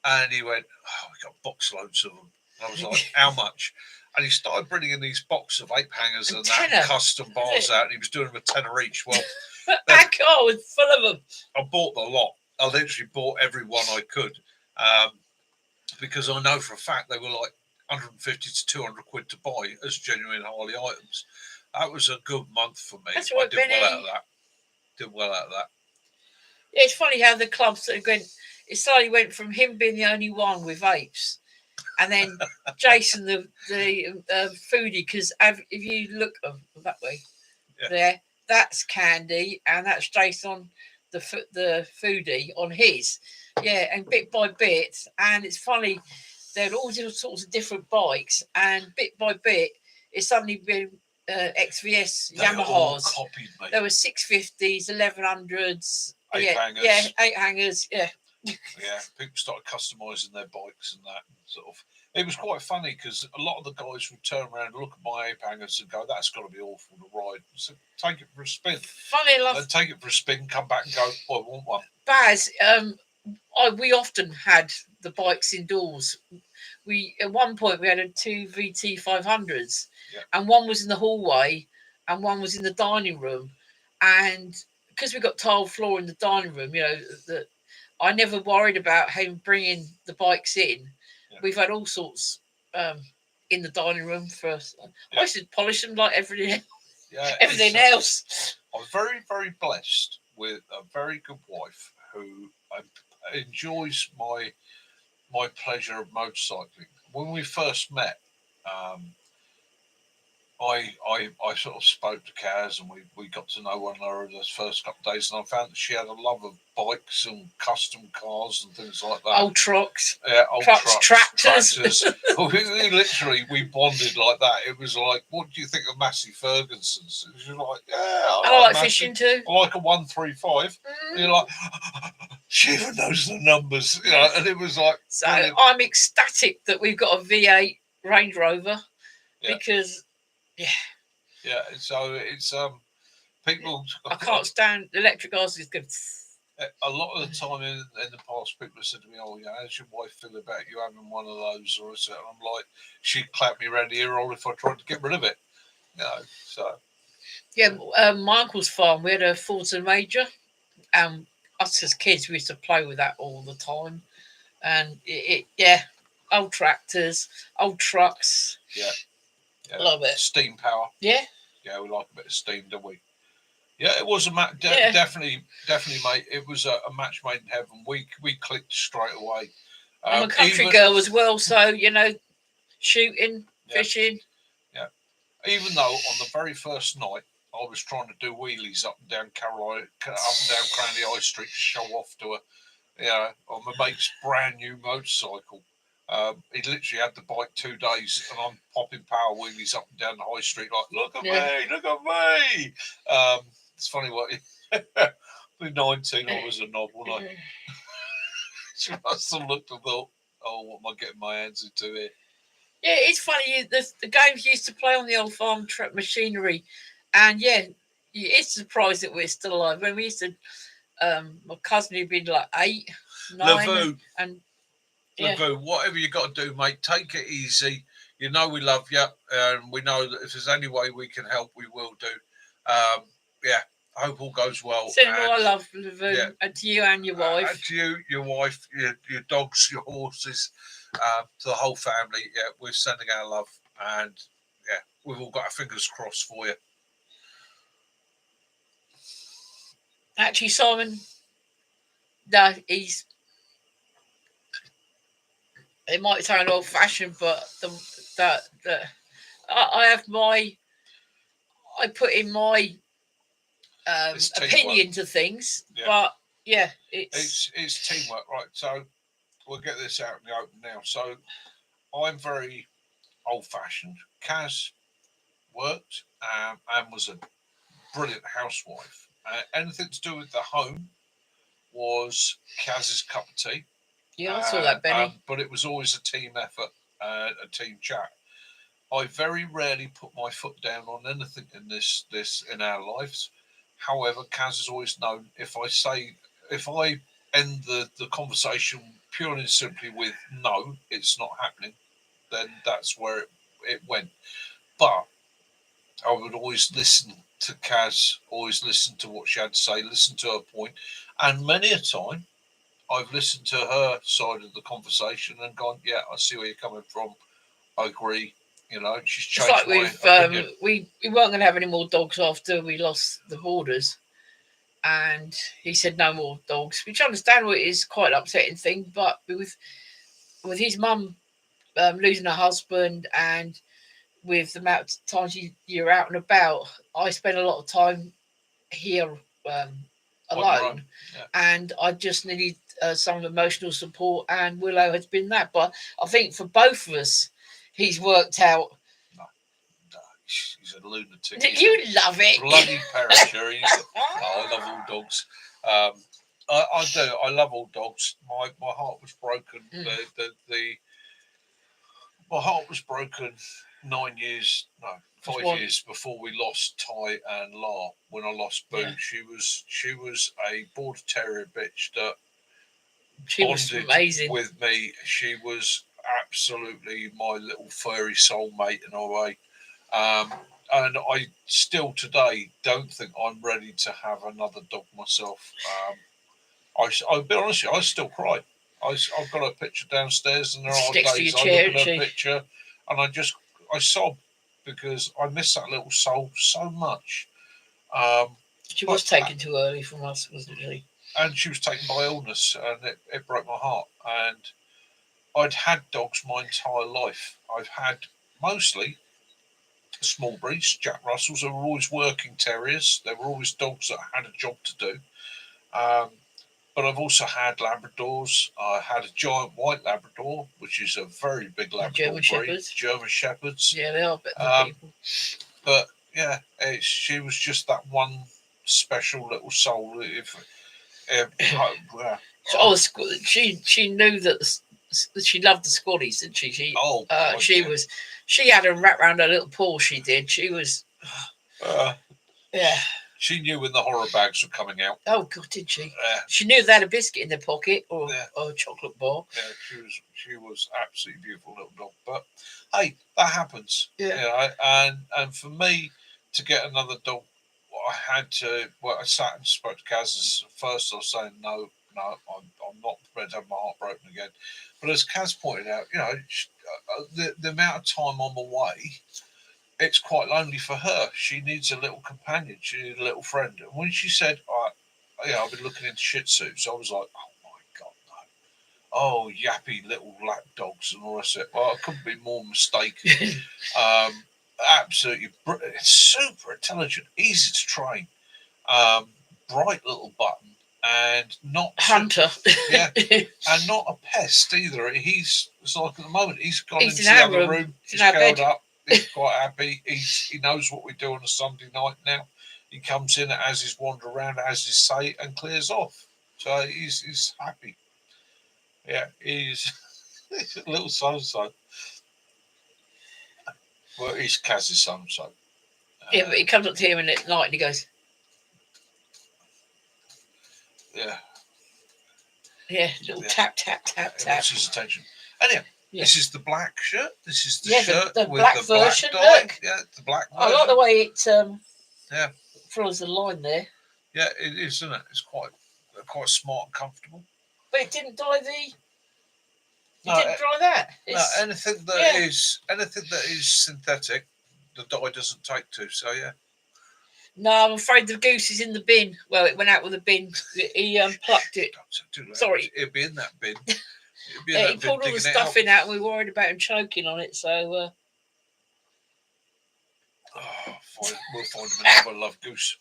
And he went, "Oh, we got box loads of them." And I was like, "How much?" And he started bringing in these boxes of ape hangers and that custom bars out, and he was doing them a tenner each. Well, that car was full of them. I bought the lot. I literally bought every one I could, because I know for a fact they were like 150 to 200 quid to buy as genuine Harley items. That was a good month for me. That's right, I did well out of that. Did well out of that. Yeah, it's funny how the clubs went. It slowly went from him being the only one with apes, and then Jason the foodie. Because if you look that way, there, that's Candy, and that's Jason the foodie on his. Yeah, and bit by bit, and it's funny. There are all sorts of different bikes, and bit by bit, it's suddenly been XVS Yamahas. Copied, mate. There were 650s, 1100s. Eight hangers. Yeah, 8 hangers. Yeah. Yeah, people started customising their bikes and that sort of. It was quite funny because a lot of the guys would turn around and look at my ape hangers and go, "That's got to be awful to ride." So take it for a spin. Funny enough, and take it for a spin, come back and go, "Oh, I want one." Baz, we often had the bikes indoors. We at one point we had 2 VT 500s, and one was in the hallway, and one was in the dining room, and because we got tiled floor in the dining room, that I never worried about him bringing the bikes in. We've had all sorts in the dining room for us. I used to polish them like everything. Everything else. I'm very, very blessed with a very good wife who enjoys my pleasure of motorcycling. When we first met, I sort of spoke to Kaz and we got to know one another those first couple of days, and I found that she had a love of bikes and custom cars and things like that. Old trucks. Yeah, old trucks, tractors. we bonded like that. It was like, "What do you think of Massey Ferguson's?" And she was like, "Yeah, I like fishing too. I like a 135. And you're like, she even knows the numbers, and it was like. So brilliant. I'm ecstatic that we've got a V8 Range Rover because. Yeah. So it's people. I can't stand electric cars. Is good. A lot of the time in the past, people have said to me, "Oh, yeah, how's your wife feel about you having one of those?" Or so. I'm like, she'd clap me around the ear hole if I tried to get rid of it. So. Yeah, my uncle's farm, we had a Forza Major, and us as kids, we used to play with that all the time. And old tractors, old trucks. Yeah. Love it. Steam power. Yeah. Yeah, we like a bit of steam, don't we? Yeah, it was a match. Definitely, mate. It was a match made in heaven. We clicked straight away. I'm a country girl as well, so shooting, fishing. Yeah. Even though on the very first night I was trying to do wheelies up and down Cranley High Street to show off to on my mate's brand new motorcycle. He literally had the bike 2 days, and I'm popping power wheelies up and down the high street like, "Look at me, look at me." It's funny what. With 19, I was a knob, wasn't I? She must have looked and thought, "Oh, what am I getting my hands into here?" Yeah, it's funny. The games used to play on the old farm truck machinery, and it's surprised that we're still alive. When we used to, my cousin who'd been like 8, 9, and. Lavoo, whatever you got to do, mate, take it easy. You know we love you, and we know that if there's any way we can help, we will do. I hope all goes well. Send all our love, Lavoo, and to you and your wife. And to you, your wife, your dogs, your horses, to the whole family. Yeah, we're sending our love, and we've all got our fingers crossed for you. Actually, Simon, no, it might sound old-fashioned, but I put in my opinion to things, but it's teamwork, right? So we'll get this out in the open now. So I'm very old-fashioned. Kaz worked and was a brilliant housewife. Anything to do with the home was Kaz's cup of tea. Yeah, I saw that, Benny. But it was always a team effort, a team chat. I very rarely put my foot down on anything in this in our lives. However, Kaz has always known if I end the conversation purely and simply with no, it's not happening, then that's where it went. But I would always listen to Kaz, always listen to what she had to say, listen to her point, and many a time I've listened to her side of the conversation and gone, yeah, I see where you're coming from. I agree. You know, she's changed it's my like opinion. we weren't going to have any more dogs after we lost the borders, and he said no more dogs, which I understand it is quite an upsetting thing, but with his mum losing her husband and with the amount of times you're out and about, I spend a lot of time here alone, yeah. and I just needed some emotional support, and Willow has been that. But I think for both of us, he's worked out. No, he's a lunatic. You love it. Bloody perisher. I love all dogs. I do. I love all dogs. My heart was broken. My heart was broken 5 years before we lost Ty and La. When I lost Boo, yeah. she was a border terrier bitch that she was amazing with me. She was absolutely my little furry soulmate in a way. And I still today don't think I'm ready to have another dog myself. I'll be honest with you, I still cry. I've got a picture downstairs, and there are days I look at her picture and I sob because I miss that little soul so much. She was taken too early from us, wasn't she? And she was taken by illness, and it broke my heart. And I'd had dogs my entire life. I've had mostly small breeds, Jack Russells. They were always working terriers. They were always dogs that had a job to do. But I've also had Labradors. I had a giant white Labrador, which is a very big Labrador breed. German Shepherds. Yeah, they are better people. But yeah, she was just that one special little soul. She knew that she loved the Scotties, didn't she? She had them wrapped around her little paw. She did. She was. Yeah. She knew when the horror bags were coming out. Oh God, did she? She knew they had a biscuit in their pocket or a chocolate bar. Yeah, she was absolutely beautiful little dog. But hey, that happens. Yeah. You know, and for me to get another dog, I had to. Well, I sat and spoke to Kaz. First, I was saying no, I'm not prepared to have my heart broken again. But as Kaz pointed out, you know, the amount of time I'm away, it's quite lonely for her. She needs a little companion. She needs a little friend. And when she said, I've been looking into Shih Tzus, I was like, oh my God, no. Oh, yappy little lap dogs and all that shit. Well, I couldn't be more mistaken. Absolutely super intelligent, easy to train, bright little button, and not hunter. And not a pest either. It's like at the moment he's gone into the other room. He's curled up. He's quite happy. He knows what we do on a Sunday night now. He comes in, has his wander around, has his say, and clears off. So he's happy. Yeah, he's a little so-so. Well, he's Kaz's so-so. Yeah, but he comes up to him at night and he goes, yeah. Yeah, little tap, tap, tap, tap. Wants his attention. Anyhow, this is the black shirt. This is the shirt with black the version. Black dye. Yeah, the black version. I like the way it follows the line there. Yeah, it is, isn't it? It's quite smart and comfortable. But it didn't dye the. Didn't dry that. Anything that is synthetic, the dye doesn't take to. So yeah. No, I'm afraid the goose is in the bin. Well, it went out with a bin. He plucked it. Sorry, it'd be in that bin. He pulled all the stuffing out, and we were worried about him choking on it. So. We'll find him another love goose.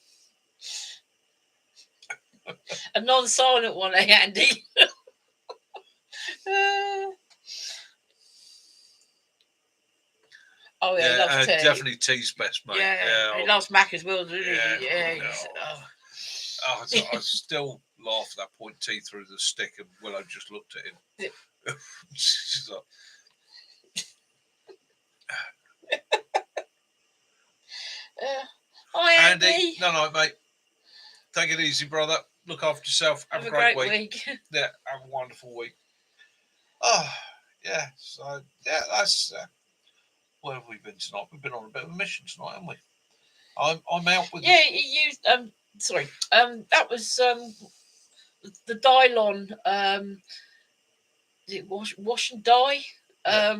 A non-silent one, Andy? Oh yeah, he loves tea. Definitely tea's best mate. Yeah, he loves Mac as well, doesn't he? Yeah. I still laugh at that point. T through the stick, and Willow just looked at him. She's like, hi, Andy. No, mate. Take it easy, brother. Look after yourself. Have a great week. Yeah, have a wonderful week. Oh, yeah. So, yeah, that's where have we been tonight? We've been on a bit of a mission tonight, haven't we? I'm out with. Yeah, you. Sorry. That was the Dylon. Is it wash and dye? Yeah,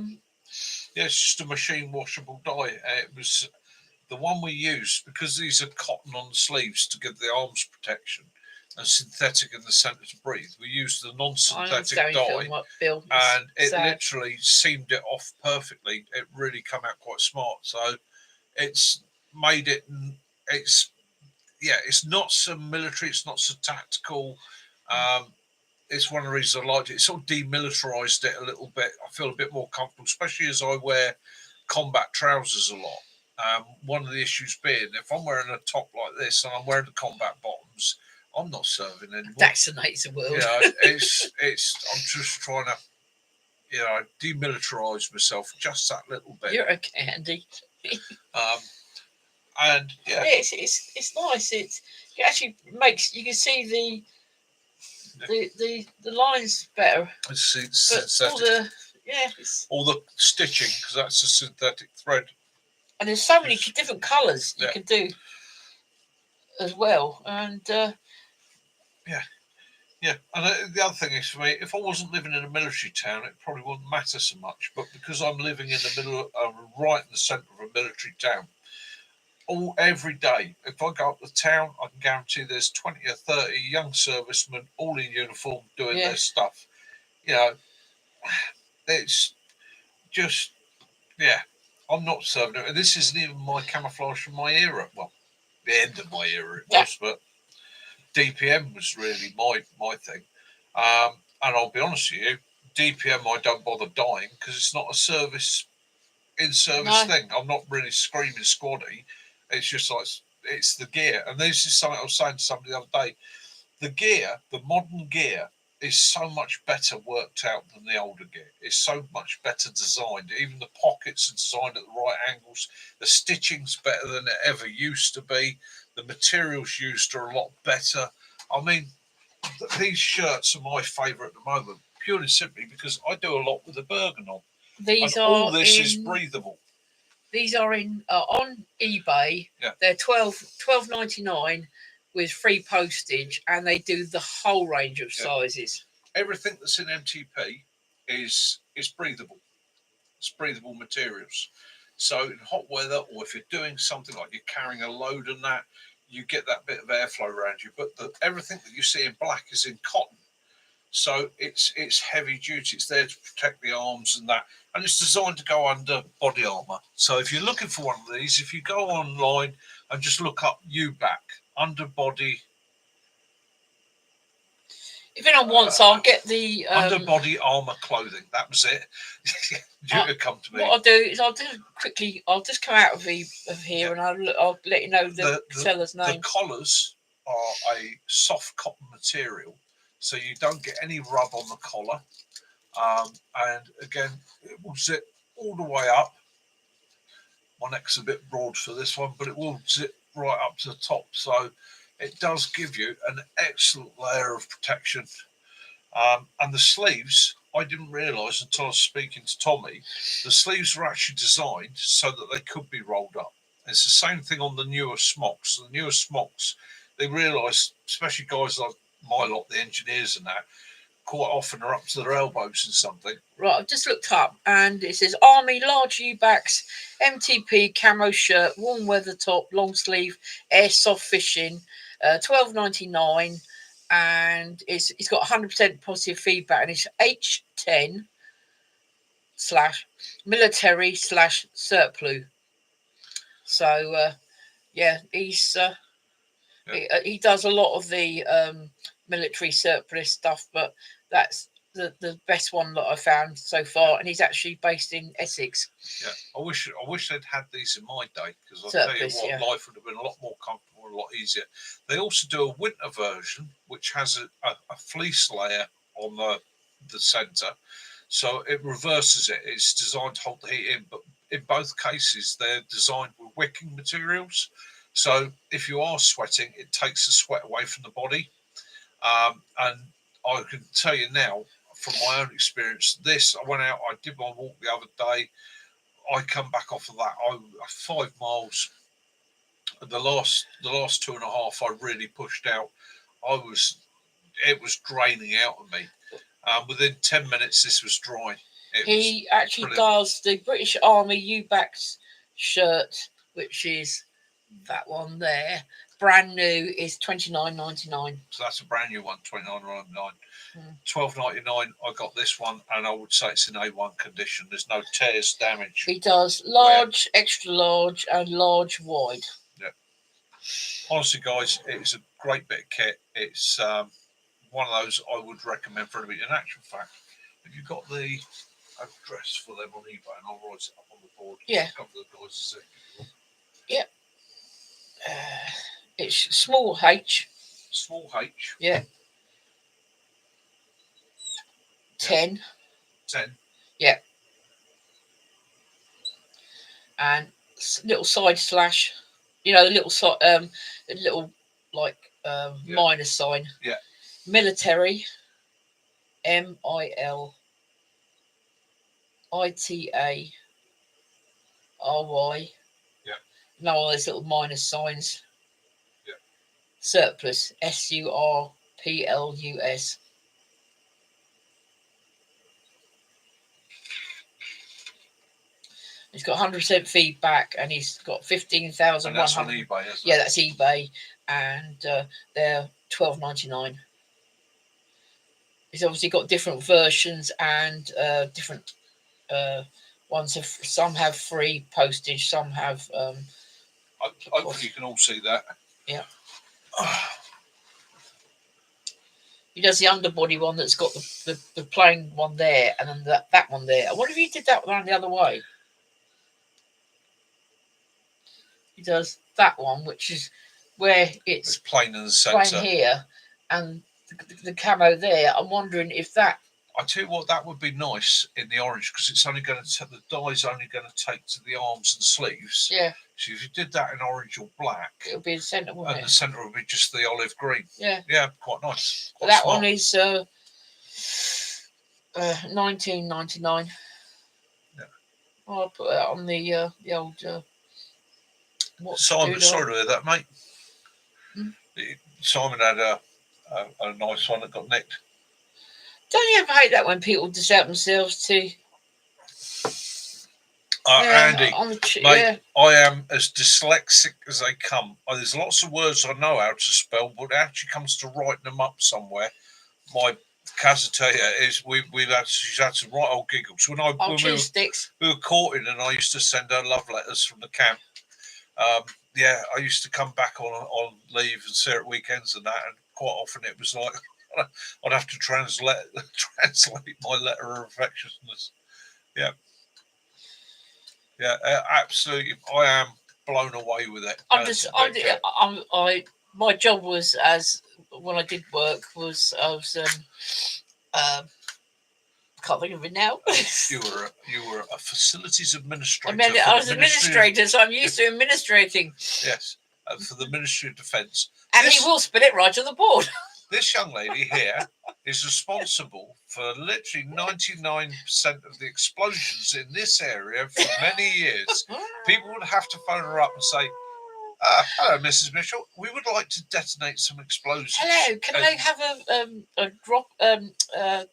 it's just a machine washable dye. It was the one we used because these are cotton on the sleeves to give the arms protection and synthetic in the centre to breathe. We used the non-synthetic dye, and it literally seamed it off perfectly. It really come out quite smart. So it's made it. It's not so military. It's not so tactical. It's one of the reasons I liked it. It sort of demilitarized it a little bit. I feel a bit more comfortable, especially as I wear combat trousers a lot. One of the issues being, if I'm wearing a top like this and I'm wearing the combat bottoms, I'm not serving anymore. Vaccinates the world. It's. I'm just trying to, demilitarize myself just that little bit. You're okay, Andy. And yeah, it's nice. It actually makes you can see the lines better. All the stitching, because that's a synthetic thread. And there's so many different colours you can do as well. And and the other thing is, for me, if I wasn't living in a military town, it probably wouldn't matter so much. But because I'm living in the middle, right in the centre of a military town, every day, if I go up the town, I can guarantee there's 20 or 30 young servicemen, all in uniform, doing their stuff. It's just, I'm not serving it. And this isn't even my camouflage from my era. Well, the end of my era it was, but DPM was really my thing. And I'll be honest with you, DPM I don't bother dying because it's not a in-service thing. I'm not really screaming squaddy. It's just like, it's the gear. And this is something I was saying to somebody the other day. The gear, the modern gear, is so much better worked out than the older gear. It's so much better designed. Even the pockets are designed at the right angles. The stitching's better than it ever used to be. The materials used are a lot better. I mean, these shirts are my favourite at the moment, purely simply because I do a lot with the Bergen on. All this is breathable. These are on eBay. Yeah. They're $12.99 with free postage, and they do the whole range of sizes. Everything that's in MTP is breathable. It's breathable materials. So in hot weather, or if you're doing something like you're carrying a load and that, you get that bit of airflow around you. But everything that you see in black is in cotton. So it's heavy duty. It's there to protect the arms and that. And it's designed to go under body armour. So if you're looking for one of these, if you go online and just look up UBAC, underbody. If anyone wants, I'll get the underbody armour clothing. That was it. You come to me. What I'll do is I'll just come out of here and I'll let you know the seller's name. The collars are a soft cotton material, so you don't get any rub on the collar. And again, it will zip all the way up. My neck's a bit broad for this one, but it will zip right up to the top. So it does give you an excellent layer of protection. And the sleeves, I didn't realise until I was speaking to Tommy, the sleeves were actually designed so that they could be rolled up. It's the same thing on the newer smocks. The newer smocks, they realise, especially guys like my lot, the engineers and that, quite often are up to their elbows in something. Right, I've just looked up and it says Army large UBACs, MTP camo shirt, warm weather top, long sleeve, airsoft fishing, $12.99, and it's got 100% positive feedback, and it's H10 / military / surplus. So he does a lot of the military surplus stuff, but that's the best one that I found so far, and he's actually based in Essex. Yeah, I wish they'd had these in my day, because I'll tell you what, life would have been a lot more comfortable a lot easier. They also do a winter version, which has a fleece layer on the centre. So it reverses it. It's designed to hold the heat in, but in both cases, they're designed with wicking materials. So if you are sweating, it takes the sweat away from the body. And I can tell you now, from my own experience, I went out, I did my walk the other day. I come back off of that. 5 miles. The last 2.5, I really pushed out. It was draining out of me. Within 10 minutes, this was dry. He actually does the British Army UBAC shirt, which is that one there. Brand new is $29.99. So that's a brand new one, $29.99. $12.99. I got this one, and I would say it's in A1 condition. There's no tears, damage. He does large, extra large, and large wide. Yeah. Honestly, guys, it's a great bit of kit. It's one of those I would recommend for anybody. In actual fact, have you got the address for them on eBay? And I'll write it up on the board. Yeah. A couple of the guys to see. Yeah. It's small H. Small H. Yeah. 10. 10. Yeah. And little side slash. You know, the little like minus sign. Yeah. Military. MILITARY. Yeah. No, all those little minus signs. Yeah. Surplus. SURPLUS. He's got 100% feedback, and he's got 15,000. That's on eBay, isn't it? Yeah, that's eBay, and they're $12.99. He's obviously got different versions and different ones. Some have free postage, some have. Hopefully, you can all see that. Yeah. He does the underbody one that's got the plain one there, and then that one there. I wonder if he did that one the other way. He does that one, which is where it's plain in the centre. Plain here, and the camo there. I'm wondering if that. I tell you what, that would be nice in the orange, because it's only going to the dye's only going to take to the arms and sleeves. Yeah. So if you did that in orange or black, it'll be the centre, wouldn't it? And the centre would be just the olive green. Yeah. Yeah, quite nice. Quite that smart. One is $19.99. Yeah. I'll put that on the old. Simon, sorry to hear that, mate. Simon had a nice one that got nicked. Don't you ever hate that when people just help themselves to? Andy, mate, I am as dyslexic as they come. There's lots of words I know how to spell, but it actually comes to writing them up somewhere. My Kazatea is she's had some right old giggles. When we were courting, and I used to send her love letters from the camp. I used to come back on leave and see her at weekends and that, and quite often it was like I'd have to translate my letter of affectionateness. Yeah. Yeah, absolutely. I am blown away with it. My job was, when I did work, was I was can't think of it now. You were a facilities administrator. I was administrator, so I'm used to administrating. Yes, for the Ministry of Defence. And he will spit it right on the board. This young lady here is responsible for literally 99% of the explosions in this area for many years. People would have to phone her up and say, hello, Mrs. Mitchell. We would like to detonate some explosives. Hello, can I have a drop,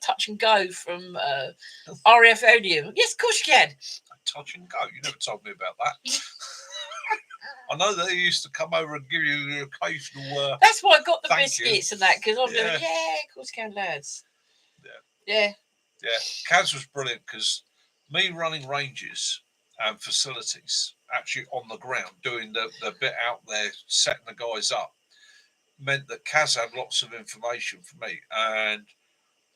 touch and go from RAF Odium? Yes, of course you can. Touch and go? You never told me about that. I know they used to come over and give you the occasional. That's why I got the biscuits and that, because I'm of course you can, lads. Yeah. Kaz was brilliant, because me running ranges and facilities actually on the ground, doing the bit out there, setting the guys up, meant that Kaz had lots of information for me. And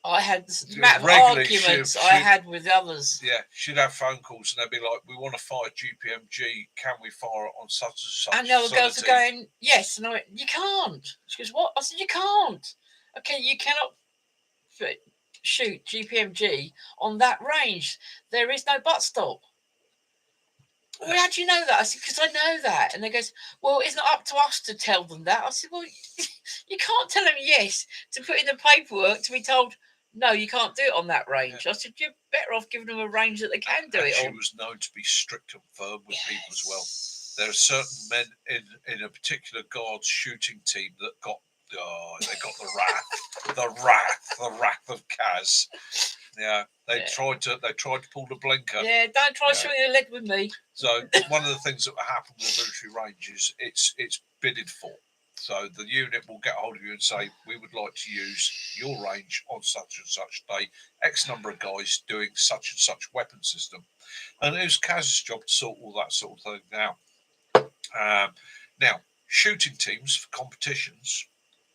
I had the amount of arguments I had with others. Yeah, she'd have phone calls and they'd be like, "We want to fire GPMG. Can we fire it on such and such?" And the other girls are going, "Yes," and I went, "You can't." She goes, "What?" I said, "You can't. Okay, you cannot shoot GPMG on that range. There is no butt stop." Well, how do you know that? I said, "Because I know that." And they goes, "Well, it's not up to us to tell them that." I said, "Well, you can't tell them yes to put in the paperwork to be told, no, you can't do it on that range." I said, "You're better off giving them a range that they can do it on." She was known to be strict and firm with people as well. There are certain men in a particular guard's shooting team that got they got the wrath of Kaz. Yeah, they tried to pull the blinker. Yeah, don't try swinging a leg with me. So one of the things that will happen with the military range is it's bidded for. So the unit will get hold of you and say, "We would like to use your range on such and such day. X number of guys doing such and such weapon system," and it was Kaz's job to sort all that sort of thing out. Now, shooting teams for competitions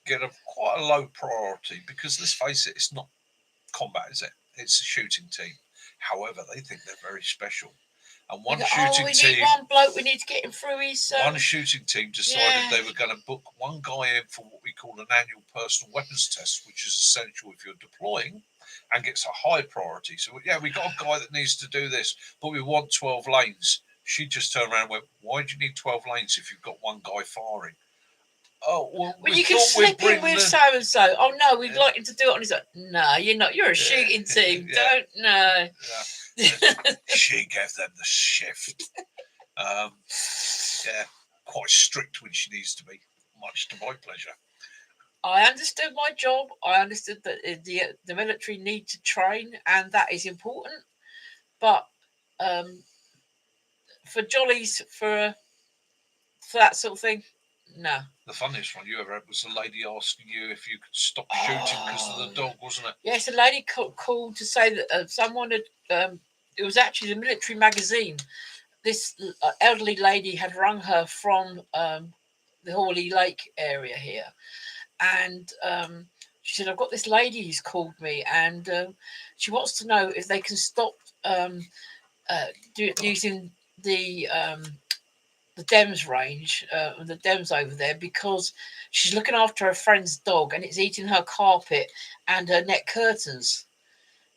get quite a low priority because, let's face it, it's not combat, is it? It's a shooting team. However, they think they're very special. And one shooting team, need one bloke. We need to get him through his. One shooting team decided they were going to book one guy in for what we call an annual personal weapons test, which is essential if you're deploying, and gets a high priority. So we got a guy that needs to do this, but we want 12 lanes. She just turned around and went, "Why do you need 12 lanes if you've got one guy firing?" "Oh, well, you can slip in with so and so. Oh no, we'd like him to do it." And he's like, "No, you're not. You're a shooting team. Don't no." She gave them the shift. Quite strict when she needs to be, much to my pleasure. I understood my job. I understood that the military need to train, and that is important. But for jollies, for that sort of thing, no. The funniest one you ever had was a lady asking you if you could stop shooting because of the dog, wasn't it? Yes, a lady called to say that someone had. It was actually the military magazine. This elderly lady had rung her from the Hawley Lake area here, and she said, "I've got this lady who's called me, and she wants to know if they can stop using the Dems range, the Dems over there, because she's looking after her friend's dog, and it's eating her carpet and her net curtains."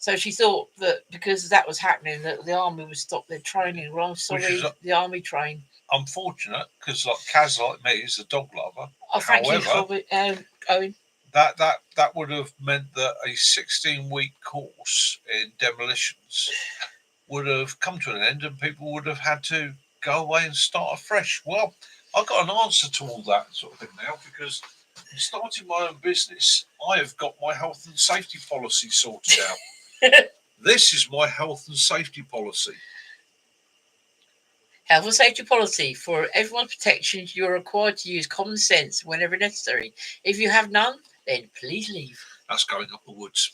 So she thought that because that was happening, that the army would stop their training. Well, I'm sorry, the army train. Unfortunate, because like Kaz, like me, is a dog lover. Oh, thank you for Owen. That would have meant that a 16-week course in demolitions would have come to an end, and people would have had to go away and start afresh. Well, I've got an answer to all that sort of thing now, because starting my own business, I have got my health and safety policy sorted out. This is my health and safety policy. Health and safety policy. For everyone's protection, you are required to use common sense whenever necessary. If you have none, then please leave. That's going up the woods.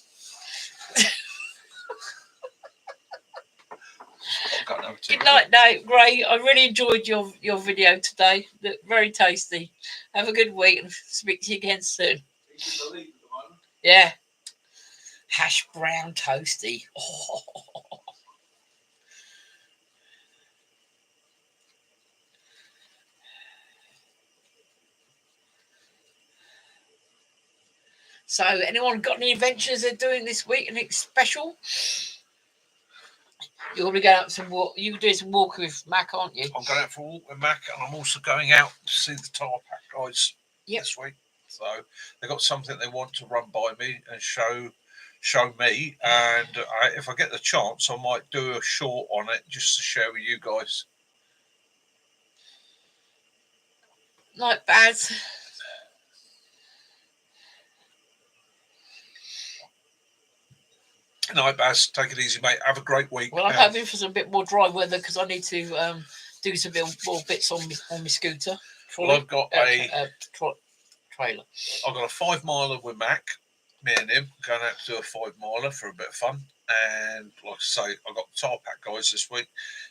Good night, Gray. I really enjoyed your video today. Very tasty. Have a good week and speak to you again soon. Yeah. Hash brown toasty. Oh. So, anyone got any adventures they're doing this week? Anything special? You're going to go out some walk. You're doing some walking with Mac, aren't you? I'm going out for a walk with Mac, and I'm also going out to see the Tar Pack guys this week. So they've got something they want to run by me and show me. And if I get the chance, I might do a short on it just to share with you guys. Night, Baz. Night, Baz. Take it easy, mate. Have a great week. Well, I'm hoping for some bit more dry weather because I need to do some more bits on my scooter. Well, I've got a trailer. I've got a 5 miler with Mac. Me and him going out to do a 5 miler for a bit of fun. And like I say, I've got the Tar Pack guys this week.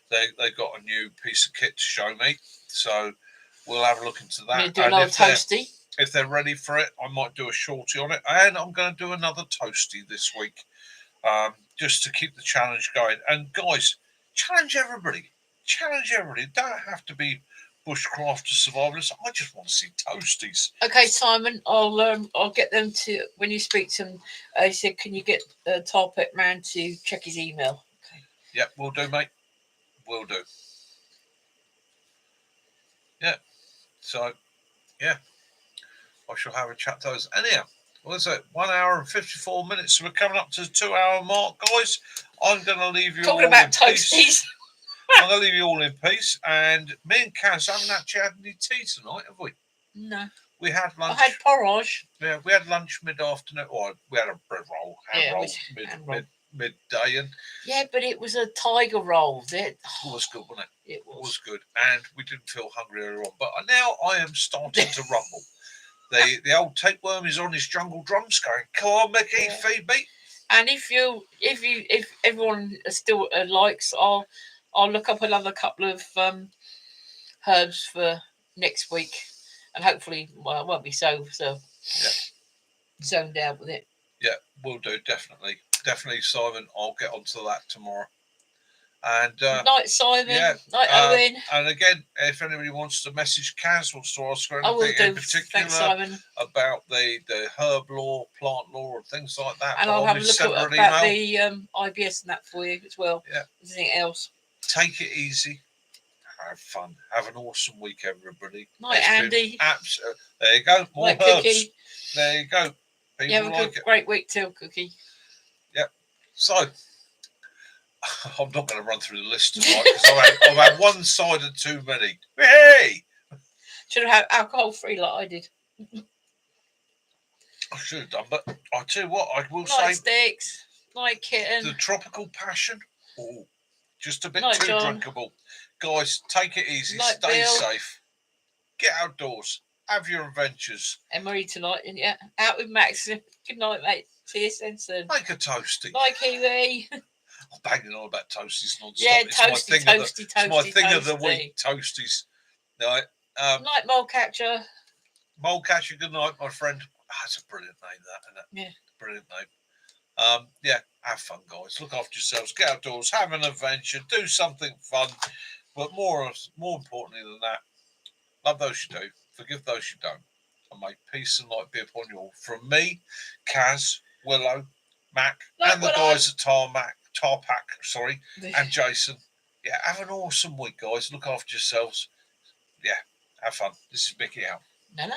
They got a new piece of kit to show me, so we'll have a look into that. Do another toasty. if they're ready for it, I might do a shorty on it. And I'm going to do another toasty this week, just to keep the challenge going. And guys, challenge everybody. Challenge everybody. It don't have to be bushcraft to survivalists. I just want to see toasties. Okay, Simon, I'll get them to, when you speak to them, I said, can you get Tarpet Man to check his email? Okay. Yep, will do, mate. Will do. Yeah. So, yeah. I shall have a chat to those. Anyhow, what is it? 1 hour and 54 minutes. So we're coming up to the 2 hour mark, guys. I'm going to leave you talking all about in toasties. Peace. I'm going to leave you all in peace. And me and Kaz haven't actually had any tea tonight, have we? No. We had lunch. I had porridge. Yeah, we had lunch mid-afternoon. Or we had a bread roll, hand roll, midday. And yeah, but it was a tiger roll. It was good, wasn't it? It was good. And we didn't feel hungry earlier on. But now I am starting to rumble. The old tapeworm is on his jungle drums going, come on, Mickey, feed me. And if everyone still likes, I'll look up another couple of herbs for next week, and hopefully, well, I won't be so zoned out with it. Yeah, we'll do, definitely, Simon. I'll get onto that tomorrow. And night, Simon. Yeah, night, Owen. And again, if anybody wants to message Kaz, wants to ask her anything in particular about the herb law, plant law, and things like that, and I'll have a look at about the IBS and that for you as well. Yeah. Anything else? Take it easy. Have fun. Have an awesome week, everybody. Night, Andy. There you go. More night, herbs. Cookie. There you go. People have a great week too, Cookie. Yep. So, I'm not going to run through the list tonight because I've had one sided too many. Hey! Should have had alcohol-free like I did. I should have done, but I tell you what, I will say. Night Sticks. Night Kitten. The Tropical Passion. Oh, just a bit night, too John. drinkable. Guys, take it easy. Night, stay Bill. safe. Get outdoors. Have your adventures. Emery tonight, yeah. Out with Max. Good night, mate. See you soon. Make a toasty. Night, Kiwi. I'm banging on about toasties non-stop. Yeah, it's my thing of the week, toasties. Night, night, Mole Catcher. Mole Catcher, good night, my friend. That's a brilliant name, that, isn't it? Yeah. Brilliant name. Yeah, have fun, guys. Look after yourselves. Get outdoors. Have an adventure. Do something fun. But more importantly than that, love those you do. Forgive those you don't. And may peace and light be upon you all. From me, Kaz, Willow, Mac, and the guys at Tarpack, and Jason. Yeah, have an awesome week, guys. Look after yourselves. Yeah, have fun. This is Mickey out. Night.